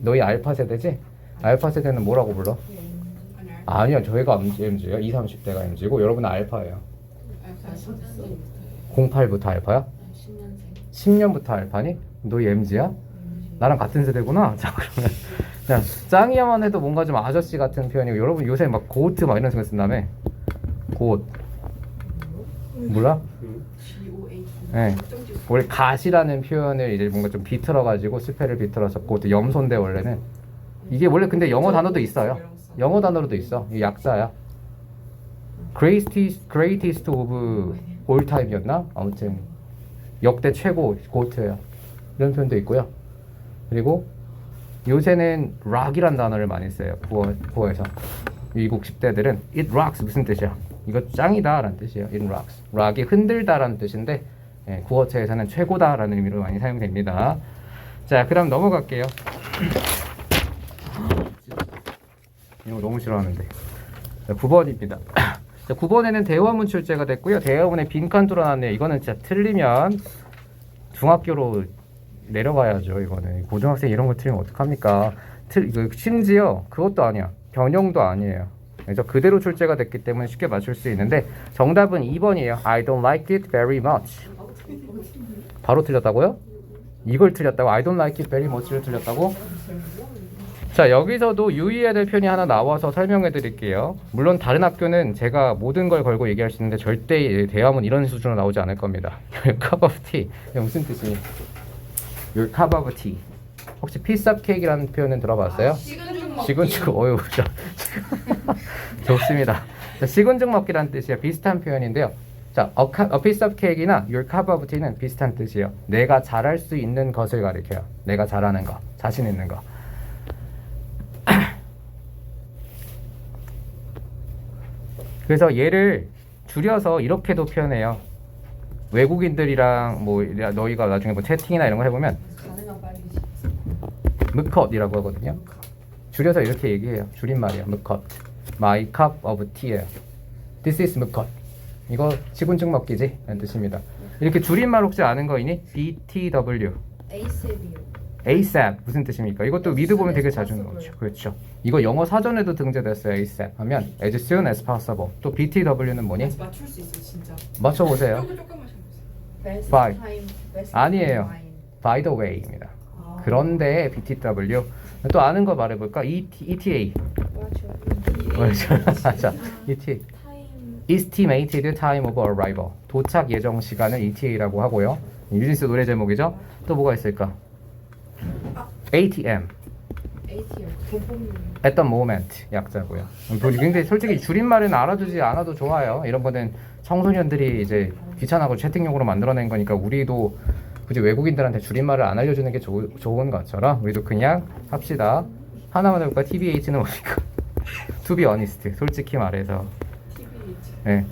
너희 알파 세대지? 알파 세대는 뭐라고 불러? 아니야, 저희가 MZ예요. 20, 30대가 MZ고 여러분은 알파예요. 08부터 알파야? 10년부터 알파니? 너희 MZ야? 나랑 같은 세대구나. 자, 그러면 그냥 짱이야만 해도 뭔가 좀 아저씨 같은 표현이고, 여러분 요새 막 고트 막 이런 생각 쓴다며. 곧 몰라? 네. 원래 갓이라는 표현을 이제 뭔가 좀 비틀어가지고 스펠을 비틀어서 고트 염소인데 원래는 이게 원래 근데 영어 단어도 있어요. 영어 단어로도 있어. 이 약자야. greatest of all time이었나? 아무튼 역대 최고 고트예요. 이런 표현도 있고요. 그리고 요새는 rock이란 단어를 많이 써요. 구어에서 미국 10대들은 it rocks 무슨 뜻이야? 이거 짱이다 라는 뜻이에요. it rocks. rock이 흔들다 라는 뜻인데 구어체에서는 최고다 라는 의미로 많이 사용됩니다. 자, 그럼 넘어갈게요. 이거 너무 싫어하는데. 9번입니다. 자, 9번에는 대화문 출제가 됐고요. 대화문에 빈칸 뚫어놨네요. 이거는 진짜 틀리면 중학교로 내려가야죠. 이거는 고등학생 이런 거 틀리면 어떡합니까? 심지어 그것도 아니야. 변형도 아니에요. 그래서 그대로 출제가 됐기 때문에 쉽게 맞출 수 있는데 정답은 2번이에요. I don't like it very much. 바로 틀렸다고요? 이걸 틀렸다고? I don't like it very much를 틀렸다고? 자, 여기서도 유의해야 될 표현이 하나 나와서 설명해 드릴게요. 물론 다른 학교는 제가 모든 걸 걸고 얘기할 수 있는데 절대 대화문 이런 수준으로 나오지 않을 겁니다. Your cup of tea. 이게 무슨 뜻이니? Your cup of tea. 혹시 piece of cake이라는 표현은 들어봤어요? 시군죽. 어휴, 좋습니다. 자, 시군죽 먹기라는 뜻이에요. 비슷한 표현인데요. 자, a piece of cake이나 your cup of tea는 비슷한 뜻이에요. 내가 잘할 수 있는 것을 가리켜요. 내가 잘하는 거, 자신 있는 거. 그래서 얘를 줄여서 이렇게도 표현해요. 외국인들이랑 뭐 너희가 나중에 뭐 채팅이나 이런 거 해보면 무컷이라고 하거든요. 줄여서 이렇게 얘기해요. 줄임말이에요. 무컷. My cup of tea예요. This is 무컷. 이거 시군증 먹기지? 라는 뜻입니다. 이렇게 줄임말 혹시 아는 거 있니? BTW. ASAP이요. ASAP 무슨 뜻입니까? 이것도 미드 보면 되게 자주 나오죠. 그렇죠. 이거 영어 사전에도 등재됐어요. ASAP 하면 as soon as possible. 또 BTW는 뭐니? 맞출 수 있어요, 진짜. 맞춰보세요. 조금만 Best Bye. time, best 아니에요. time. By the way입니다. 그런데 BTW 또 아는 거 말해볼까? ETA. 맞아. ETA. 타임. Estimated time of arrival. 도착 예정 시간을 ETA라고 하고요. 뉴진스 노래 제목이죠. 또 뭐가 있을까? ATM. ATM. 도봉. At the moment 약자고요. 근데 솔직히 줄임말은 알아두지 않아도 좋아요. 이런 거는 청소년들이 이제 귀찮아고 채팅용으로 만들어낸 거니까 우리도 굳이 외국인들한테 줄임말을 안 알려주는 게 좋은 것처럼 우리도 그냥 합시다. 하나만 해볼까? TBH는 뭡니까? To be honest. 솔직히 말해서. 네.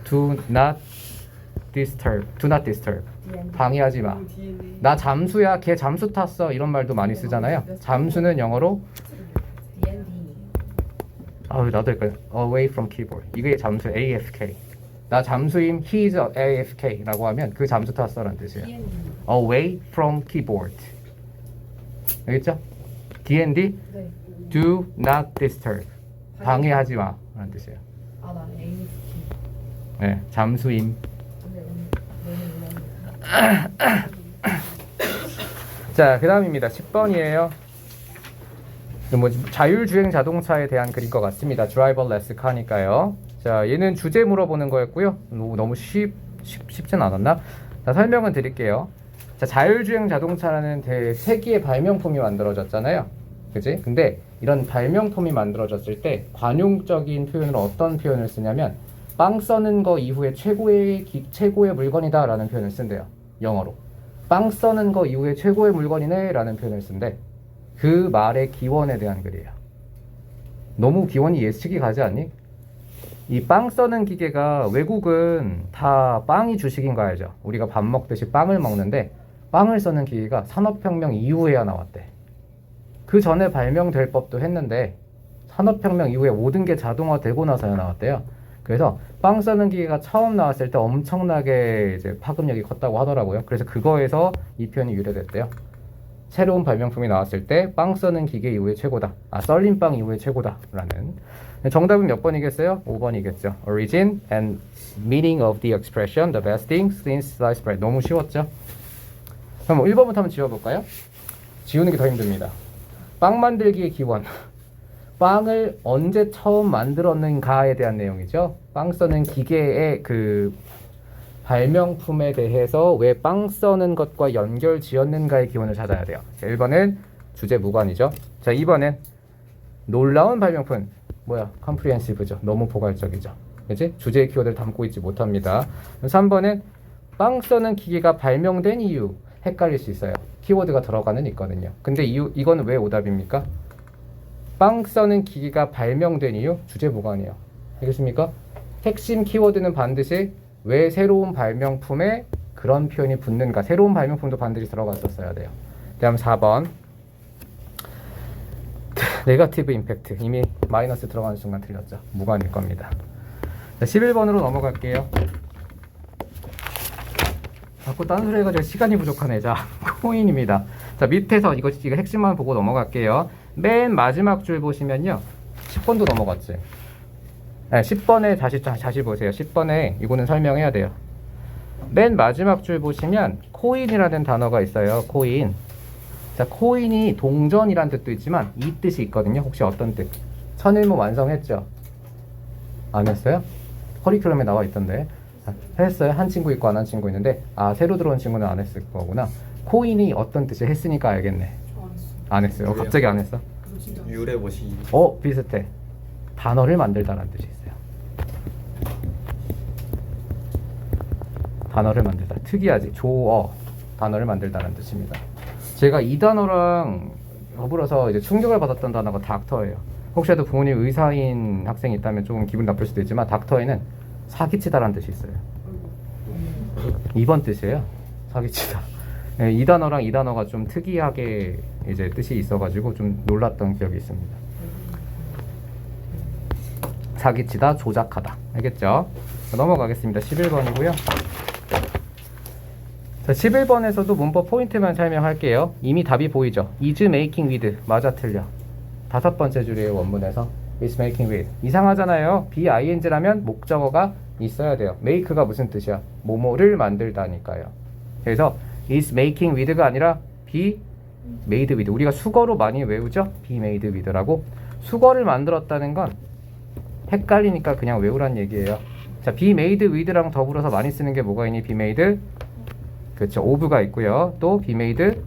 Do not disturb. Do not disturb. 방해하지 마. 나 잠수야. 걔 잠수 탔어. 이런 말도 많이 쓰잖아요. 잠수는 영어로 D&D. 나도 헷갈려. Away from keyboard. 이게 잠수 AFK. 나 잠수임. He's AFK라고 하면 그 잠수 탔어라는 뜻이에요. D&D. Away from keyboard. 알겠죠? D&D? 네. Do not disturb. 방해하지 마. 라는 뜻이에요. 아, 나 AST. 네, 잠수임. 근데 너무 자, 그 다음입니다. 10번이에요. 뭐 자율주행 자동차에 대한 글인 것 같습니다. 드라이버레스 카니까요. 자, 얘는 주제 물어보는 거였고요. 너무 쉽진 않았나? 자, 설명은 드릴게요. 자, 자율주행 자동차라는 세기의 발명품이 만들어졌잖아요. 그지? 근데 이런 발명품이 만들어졌을 때 관용적인 표현으로 어떤 표현을 쓰냐면 빵 써는 거 이후에 최고의 물건이다 라는 표현을 쓴대요. 영어로. 빵 써는 거 이후에 최고의 물건이네 라는 표현을 쓴대. 그 말의 기원에 대한 글이에요. 너무 기원이 예측이 가지 않니? 이 빵 써는 기계가 외국은 다 빵이 주식인 거 알죠? 우리가 밥 먹듯이 빵을 먹는데 빵을 써는 기계가 산업혁명 이후에야 나왔대. 그 전에 발명될 법도 했는데 산업혁명 이후에 모든 게 자동화되고 나서야 나왔대요. 그래서 빵 써는 기계가 처음 나왔을 때 엄청나게 이제 파급력이 컸다고 하더라고요. 그래서 그거에서 이 표현이 유래됐대요. 새로운 발명품이 나왔을 때 빵 써는 기계 이후에 최고다. 썰린 빵 이후에 최고다. 라는. 정답은 몇 번이겠어요? 5번이겠죠. Origin and meaning of the expression, the best thing since sliced bread. 너무 쉬웠죠? 그럼 1번부터 한번 지워볼까요? 지우는 게 더 힘듭니다. 빵 만들기의 기원. 빵을 언제 처음 만들었는가에 대한 내용이죠. 빵 써는 기계의 그 발명품에 대해서 왜 빵 써는 것과 연결 지었는가의 기원을 찾아야 돼요. 자, 1번은 주제 무관이죠. 자, 2번은 놀라운 발명품. comprehensive죠. 너무 포괄적이죠. 그치? 주제의 키워드를 담고 있지 못합니다. 3번은 빵 써는 기계가 발명된 이유. 헷갈릴 수 있어요. 키워드가 들어가는 있거든요. 근데 이거는 왜 오답입니까? 빵 써는 기계가 발명된 이유? 주제 무관이에요. 알겠습니까? 핵심 키워드는 반드시 왜 새로운 발명품에 그런 표현이 붙는가. 새로운 발명품도 반드시 들어갔었어야 돼요. 다음 4번. 네거티브 임팩트. 이미 마이너스 들어가는 순간 틀렸죠. 무관일 겁니다. 자, 11번으로 넘어갈게요. 자꾸 딴소리 해가지고 시간이 부족하네. 자, 코인입니다. 자, 밑에서 이거 핵심만 보고 넘어갈게요. 맨 마지막 줄 보시면요. 10번도 넘어갔지. 네, 10번에 다시 보세요. 10번에 이거는 설명해야 돼요. 맨 마지막 줄 보시면 코인이라는 단어가 있어요. 코인. 자, 코인이 동전이란 뜻도 있지만 이 뜻이 있거든요. 혹시 어떤 뜻? 천일문 완성했죠? 안 했어요? 커리큘럼에 나와 있던데. 했어요? 한 친구 있고 안 한 친구 있는데 새로 들어온 친구는 안 했을 거구나. 코인이 어떤 뜻이 했으니까 알겠네. 안 했어요. 갑자기 안 했어? 유래보시. 비슷해. 단어를 만들다라는 뜻이 있어요. 단어를 만들다. 특이하지. 조어. 단어를 만들다라는 뜻입니다. 제가 이 단어랑 더불어서 이제 충격을 받았던 단어가 닥터예요. 혹시라도 부모님 의사인 학생이 있다면 조금 기분 나쁠 수도 있지만 닥터에는 사기치다라는 뜻이 있어요. 2번 뜻이에요. 사기치다. 네, 이 단어랑 이 단어가 좀 특이하게 이제 뜻이 있어가지고 좀 놀랐던 기억이 있습니다. 사기치다, 조작하다. 알겠죠? 자, 넘어가겠습니다. 11번이고요. 자, 11번에서도 문법 포인트만 설명할게요. 이미 답이 보이죠? is making with. 맞아, 틀려. 5번째 줄이에요, 원문에서. is making with. 이상하잖아요. BING라면 목적어가 있어야 돼요. make가 무슨 뜻이야? 뭐뭐를 만들다니까요. 그래서 is making with가 아니라 be made with. 우리가 수거로 많이 외우죠? be made with라고. 수거를 만들었다는 건 헷갈리니까 그냥 외우란 얘기예요. 자, be made with랑 더불어서 많이 쓰는 게 뭐가 있니? be made, 그렇죠, of가 있고요. 또 be made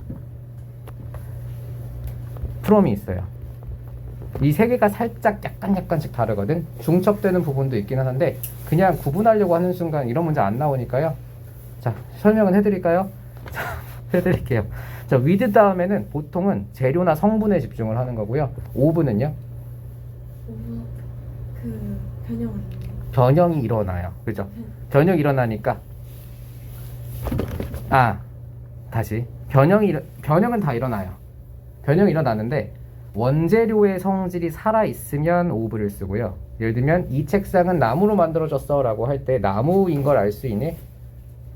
from이 있어요. 이 세 개가 살짝 약간씩 다르거든. 중첩되는 부분도 있기는 한데 그냥 구분하려고 하는 순간 이런 문제 안 나오니까요. 자, 설명은 해드릴까요? 자, 해드릴게요. 자, with 다음에는 보통은 재료나 성분에 집중을 하는 거고요. of는요? 그 변형. 변형이 일어나요. 그죠? 변형이 일어나니까 다시 변형은 다 일어나요. 변형이 일어나는데 원재료의 성질이 살아있으면 of를 쓰고요. 예를 들면 이 책상은 나무로 만들어졌어 라고 할 때 나무인 걸 알 수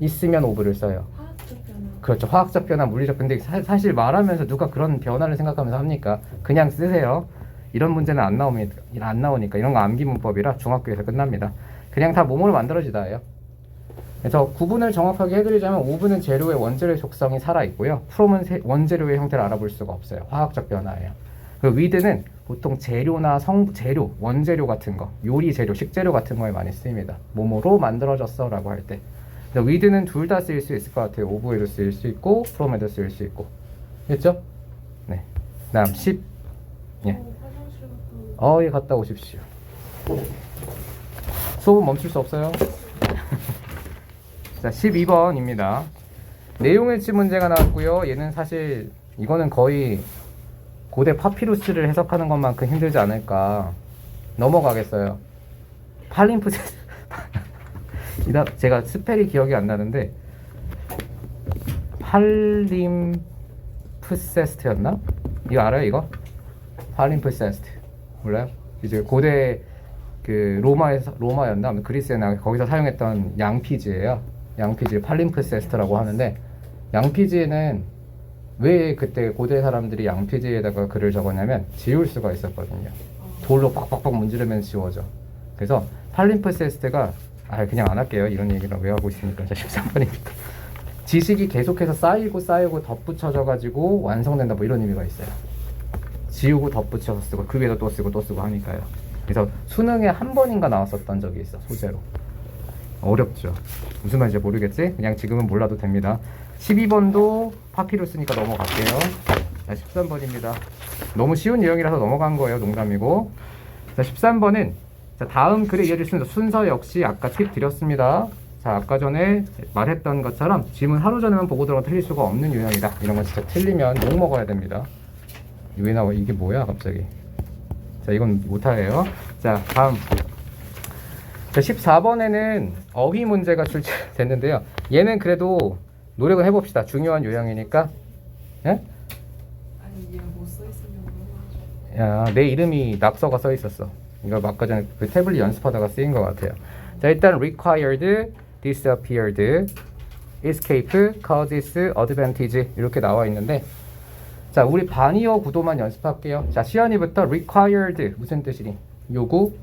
있으면 of를 써요. 화학적 변화. 그렇죠. 화학적 변화, 물리적. 근데 사실 말하면서 누가 그런 변화를 생각하면서 합니까? 그냥 쓰세요. 이런 문제는 안 나오니까 이런 거 암기 문법이라 중학교에서 끝납니다. 그냥 다 몸으로 만들어지다예요. 그래서 구분을 정확하게 해드리자면 오브는 재료의 원재료의 속성이 살아있고요. 프롬은 원재료의 형태를 알아볼 수가 없어요. 화학적 변화예요. 그 위드는 보통 재료나 재료, 원재료 같은 거, 요리 재료, 식재료 같은 거에 많이 쓰입니다. 몸으로 만들어졌어 라고 할 때. 위드는 둘 다 쓰일 수 있을 것 같아요. 오브에도 쓰일 수 있고 프롬에도 쓰일 수 있고. 됐죠? 네. 다음 10. 예. 화장실 갔다 예, 갔다 오십시오. 수업은 멈출 수 없어요. 자, 12번입니다. 내용일치 문제가 나왔고요. 얘는 사실 이거는 거의 고대 파피루스를 해석하는 것만큼 힘들지 않을까. 넘어가겠어요. 팔림프세스트. 제가 스펠이 기억이 안 나는데 팔림프세스트였나? 이거 알아요, 이거? 팔림프세스트 몰라요? 이제 고대 그 로마였나 그리스였나 거기서 사용했던 양피지예요. 양피지 팔림프세스트라고 하는데, 양피지에는 왜 그때 고대 사람들이 양피지에다가 글을 적었냐면 지울 수가 있었거든요. 돌로 빡빡빡 문지르면 지워져. 그래서 팔림프세스트가 그냥 안 할게요. 이런 얘기를 왜 하고 있으니까. 자, 13번입니다. 지식이 계속해서 쌓이고 덧붙여져 가지고 완성된다, 뭐 이런 의미가 있어요. 지우고 덧붙여서 쓰고 그 위에다 또 쓰고 또 쓰고 하니까요. 그래서 수능에 한 번인가 나왔었던 적이 있어, 소재로. 어렵죠. 무슨 말인지 모르겠지? 그냥 지금은 몰라도 됩니다. 12번도 파피루스니까 넘어갈게요. 자, 13번입니다. 너무 쉬운 유형이라서 넘어간 거예요. 농담이고. 자, 13번은 자, 다음 글의 이해를 순서 역시 아까 팁 드렸습니다. 자, 아까 전에 말했던 것처럼 지문 하루 전에만 보고 들어가 틀릴 수가 없는 유형이다. 이런 건 진짜 틀리면 욕 먹어야 됩니다. 왜 나와? 이게 뭐야 갑자기? 자, 이건 못하예요. 자, 다음. 자, 14번에는 어휘 문제가 출제됐는데요. 얘는 그래도 노력을 해봅시다. 중요한 유형이니까. 예? 아니 얘는 못 써있으면 야, 내 이름이 낙서가 써 있었어. 이거 아까 전에 그 태블릿 연습하다가 쓰인 것 같아요. 자, 일단 required, disappeared, escape, causes, advantage 이렇게 나와 있는데, 자, 우리 반이어 구도만 연습할게요. 자, 시연이부터 required 무슨 뜻이니? 요구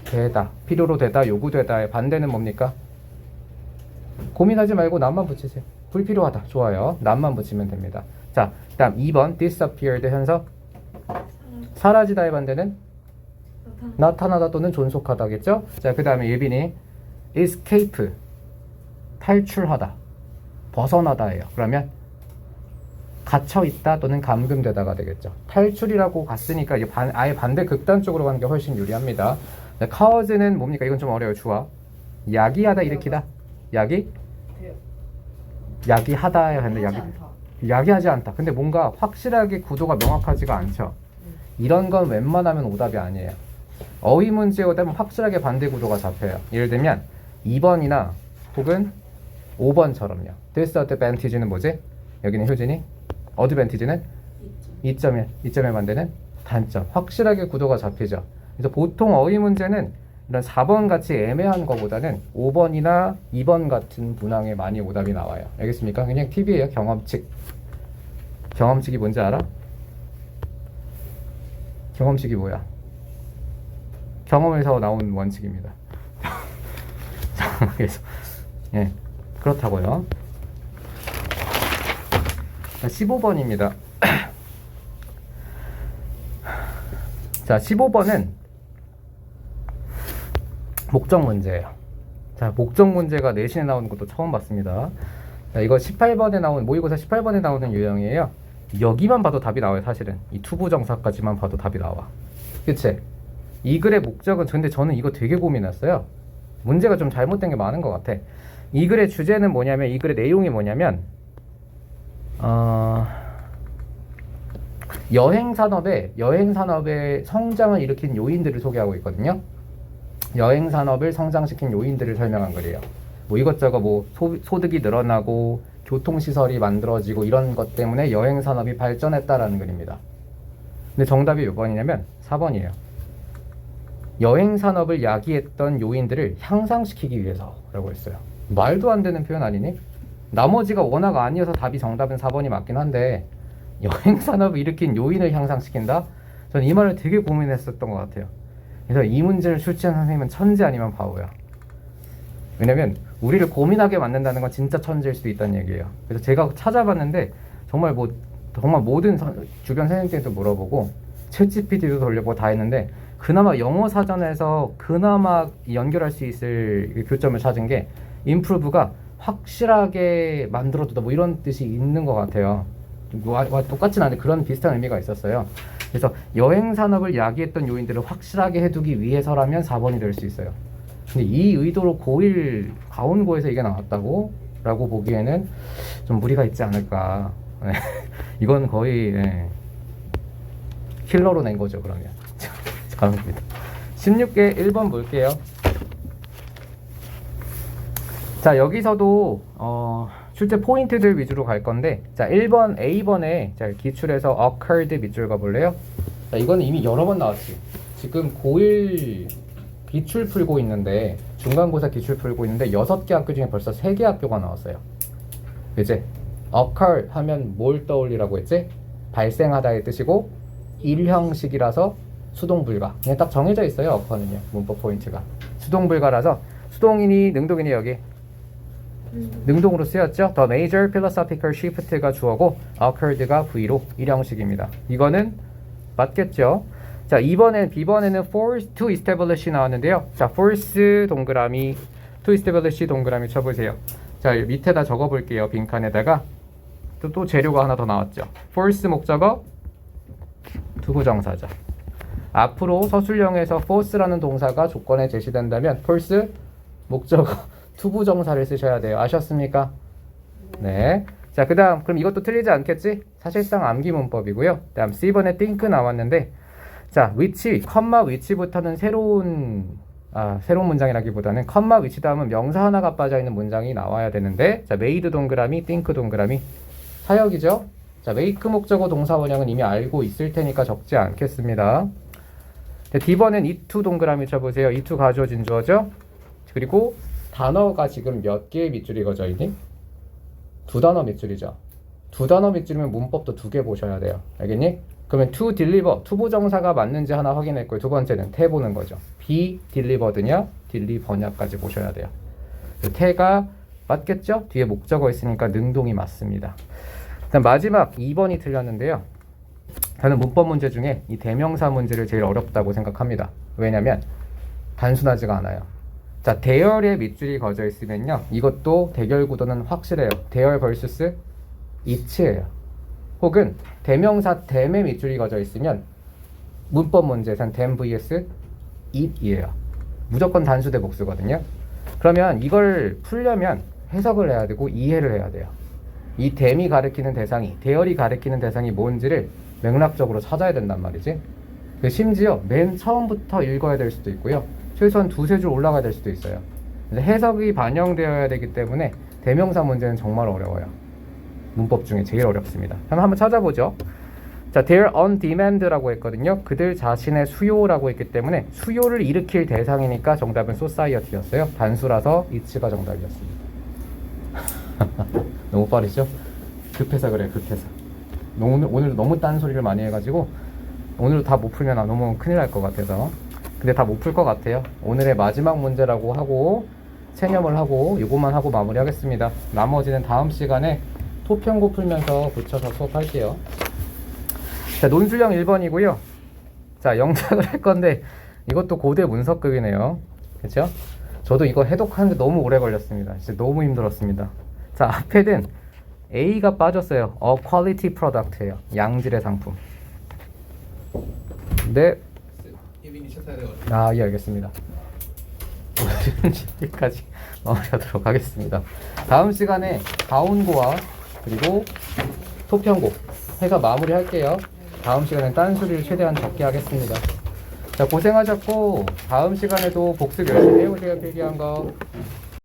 되다, 필요로 되다, 요구되다의 반대는 뭡니까? 고민하지 말고 남만 붙이세요. 불필요하다. 좋아요. 남만 붙이면 됩니다. 자, 다음 2번 disappeared 현석. 사라지다의 반대는 나타나다 또는 존속하다겠죠? 자, 그 다음에 예빈이 escape 탈출하다, 벗어나다예요. 그러면 갇혀있다 또는 감금되다가 되겠죠. 탈출이라고 갔으니까 이제 아예 반대 극단 쪽으로 가는 게 훨씬 유리합니다. 자, cause는 뭡니까? 이건 좀 어려워요. 주어. 야기하다, 일으키다. 야기하다야 했는데 야기하지 않다. 근데 뭔가 확실하게 구도가 명확하지가 않죠. 이런 건 웬만하면 오답이 아니에요. 어휘 문제 오답은 확실하게 반대 구도가 잡혀요. 예를 들면 2번이나 혹은 5번처럼요. disadvantage는 뭐지? 여기는 효진이. advantage는 이점의 반대는 단점. 확실하게 구도가 잡히죠. 그래서 보통 어휘 문제는 이런 4번 같이 애매한 거보다는 5번이나 2번 같은 문항에 많이 오답이 나와요. 알겠습니까? 그냥 팁이에요. 경험칙. 경험칙이 뭔지 알아? 경험칙이 뭐야? 경험에서 나온 원칙입니다. 그래서 예, 그렇다고요. 자, 15번입니다. 자, 15번은 목적 문제예요. 자, 목적 문제가 내신에 나오는 것도 처음 봤습니다. 자, 이거 18번에 나온 모의고사 18번에 나오는 유형이에요. 여기만 봐도 답이 나와요. 사실은 이 투부정사까지만 봐도 답이 나와. 그치? 이 글의 목적은, 근데 저는 이거 되게 고민했어요. 문제가 좀 잘못된 게 많은 것 같아. 이 글의 주제는 뭐냐면, 이 글의 내용이 뭐냐면 여행산업의 성장을 일으킨 요인들을 소개하고 있거든요. 여행산업을 성장시킨 요인들을 설명한 글이에요. 뭐 이것저것 뭐 소득이 늘어나고 교통시설이 만들어지고 이런 것 때문에 여행산업이 발전했다라는 글입니다. 근데 정답이 몇 번이냐면 4번이에요. 여행산업을 야기했던 요인들을 향상시키기 위해서라고 했어요. 말도 안 되는 표현 아니니? 나머지가 워낙 아니어서 답이 정답은 4번이 맞긴 한데 여행 산업을 일으킨 요인을 향상시킨다? 저는 이 말을 되게 고민했었던 것 같아요. 그래서 이 문제를 출제한 선생님은 천재 아니면 바보야. 왜냐면 우리를 고민하게 만든다는 건 진짜 천재일 수도 있다는 얘기예요. 그래서 제가 찾아봤는데 정말 모든 주변 선생님들도 물어보고 챗GPT도 돌려보고 다 했는데 그나마 영어 사전에서 그나마 연결할 수 있을 교점을 찾은 게 improve가 확실하게 만들어두다 뭐 이런 뜻이 있는 것 같아요. 똑같진 않은데 그런 비슷한 의미가 있었어요. 그래서 여행 산업을 야기했던 요인들을 확실하게 해두기 위해서라면 4번이 될 수 있어요. 근데 이 의도로 고1 가온고에서 이게 나왔다고? 라고 보기에는 좀 무리가 있지 않을까. 이건 거의 킬러로 낸 거죠 그러면. 감사합니다. 16개 1번 볼게요. 자 여기서도 출제 포인트들 위주로 갈 건데 자 1번 A번에 자 기출에서 occurred 밑줄 가볼래요? 자 이거는 이미 여러 번 나왔지. 지금 고1 기출 풀고 있는데 중간고사 기출 풀고 있는데 6개 학교 중에 벌써 3개 학교가 나왔어요. 그치? occur 하면 뭘 떠올리라고 했지? 발생하다의 뜻이고 일형식이라서 수동불가. 그냥 딱 정해져 있어요. occur는요. 문법 포인트가. 수동불가라서 수동이니 능동이니 여기 능동으로 쓰였죠. The major philosophical shift가 주어고 occurred가 V로 일형식입니다. 이거는 맞겠죠. 자, B번에는 force to establish 나왔는데요. 자, force 동그라미, to establish 동그라미 쳐보세요. 자, 밑에다 적어볼게요. 빈칸에다가 또 재료가 하나 더 나왔죠. force 목적어, 투부정사죠. 앞으로 서술형에서 force라는 동사가 조건에 제시된다면 force 목적어, 투부정사를 쓰셔야 돼요. 아셨습니까? 네. 자, 그럼 이것도 틀리지 않겠지? 사실상 암기 문법이고요. 다음 C번에 think 나왔는데 자, 위치, 컴마 위치부터는 새로운 문장이라기보다는 컴마 위치 다음은 명사 하나가 빠져있는 문장이 나와야 되는데 자, made 동그라미, think 동그라미 사역이죠? 자, make 목적어 동사 원형은 이미 알고 있을 테니까 적지 않겠습니다. D번엔 it 동그라미 쳐보세요. it 가주어진 주어죠? 그리고 단어가 지금 몇 개의 밑줄이 그어져 있니? 2단어 밑줄이죠. 2단어 밑줄이면 문법도 2개 보셔야 돼요. 알겠니? 그러면 to deliver, 투부정사가 맞는지 하나 확인했고요. 두 번째는 태 보는 거죠. be delivered냐, deliver냐까지 보셔야 돼요. 태가 맞겠죠? 뒤에 목적어 있으니까 능동이 맞습니다. 일단 마지막 2번이 틀렸는데요. 저는 문법 문제 중에 이 대명사 문제를 제일 어렵다고 생각합니다. 왜냐면 단순하지가 않아요. 자, 대열에 밑줄이 그어져 있으면요. 이것도 대결 구도는 확실해요. 대열 vs it예요. 혹은 대명사 them에 밑줄이 그어져 있으면 문법 문제에선 them vs it이에요. 무조건 단수 대복수거든요. 그러면 이걸 풀려면 해석을 해야 되고 이해를 해야 돼요. 이 them이 가리키는 대상이, 대열이 가리키는 대상이 뭔지를 맥락적으로 찾아야 된단 말이지. 심지어 맨 처음부터 읽어야 될 수도 있고요. 최소한 2-3줄 올라가야 될 수도 있어요. 그래서 해석이 반영되어야 되기 때문에 대명사 문제는 정말 어려워요. 문법 중에 제일 어렵습니다. 한번 찾아보죠. 자, they're on demand라고 했거든요. 그들 자신의 수요라고 했기 때문에 수요를 일으킬 대상이니까 정답은 society였어요. 단수라서 it가 정답이었습니다. 너무 빠르죠? 급해서 그래, 급해서. 오늘 너무 딴소리를 많이 해가지고 오늘 다 못 풀면 너무 큰일 날 것 같아서. 근데 다 못 풀 것 같아요. 오늘의 마지막 문제라고 하고 체념을 하고 이것만 하고 마무리하겠습니다. 나머지는 다음 시간에 토평고 풀면서 붙여서 수업할게요. 자, 논술형 1번이고요. 자, 영작을 할 건데 이것도 고대 문서급이네요. 그렇죠? 저도 이거 해독하는데 너무 오래 걸렸습니다. 진짜 너무 힘들었습니다. 자, 앞에는 A가 빠졌어요. A quality product예요. 양질의 상품. 네. 예, 알겠습니다. 오늘은 여기까지 마무리하도록 하겠습니다. 다음 시간에 가온고와 그리고 토평고 해서 마무리할게요. 다음 시간엔 딴소리를 최대한 적게 하겠습니다. 자, 고생하셨고 다음 시간에도 복습 열심히 해보세요. 필기한 거.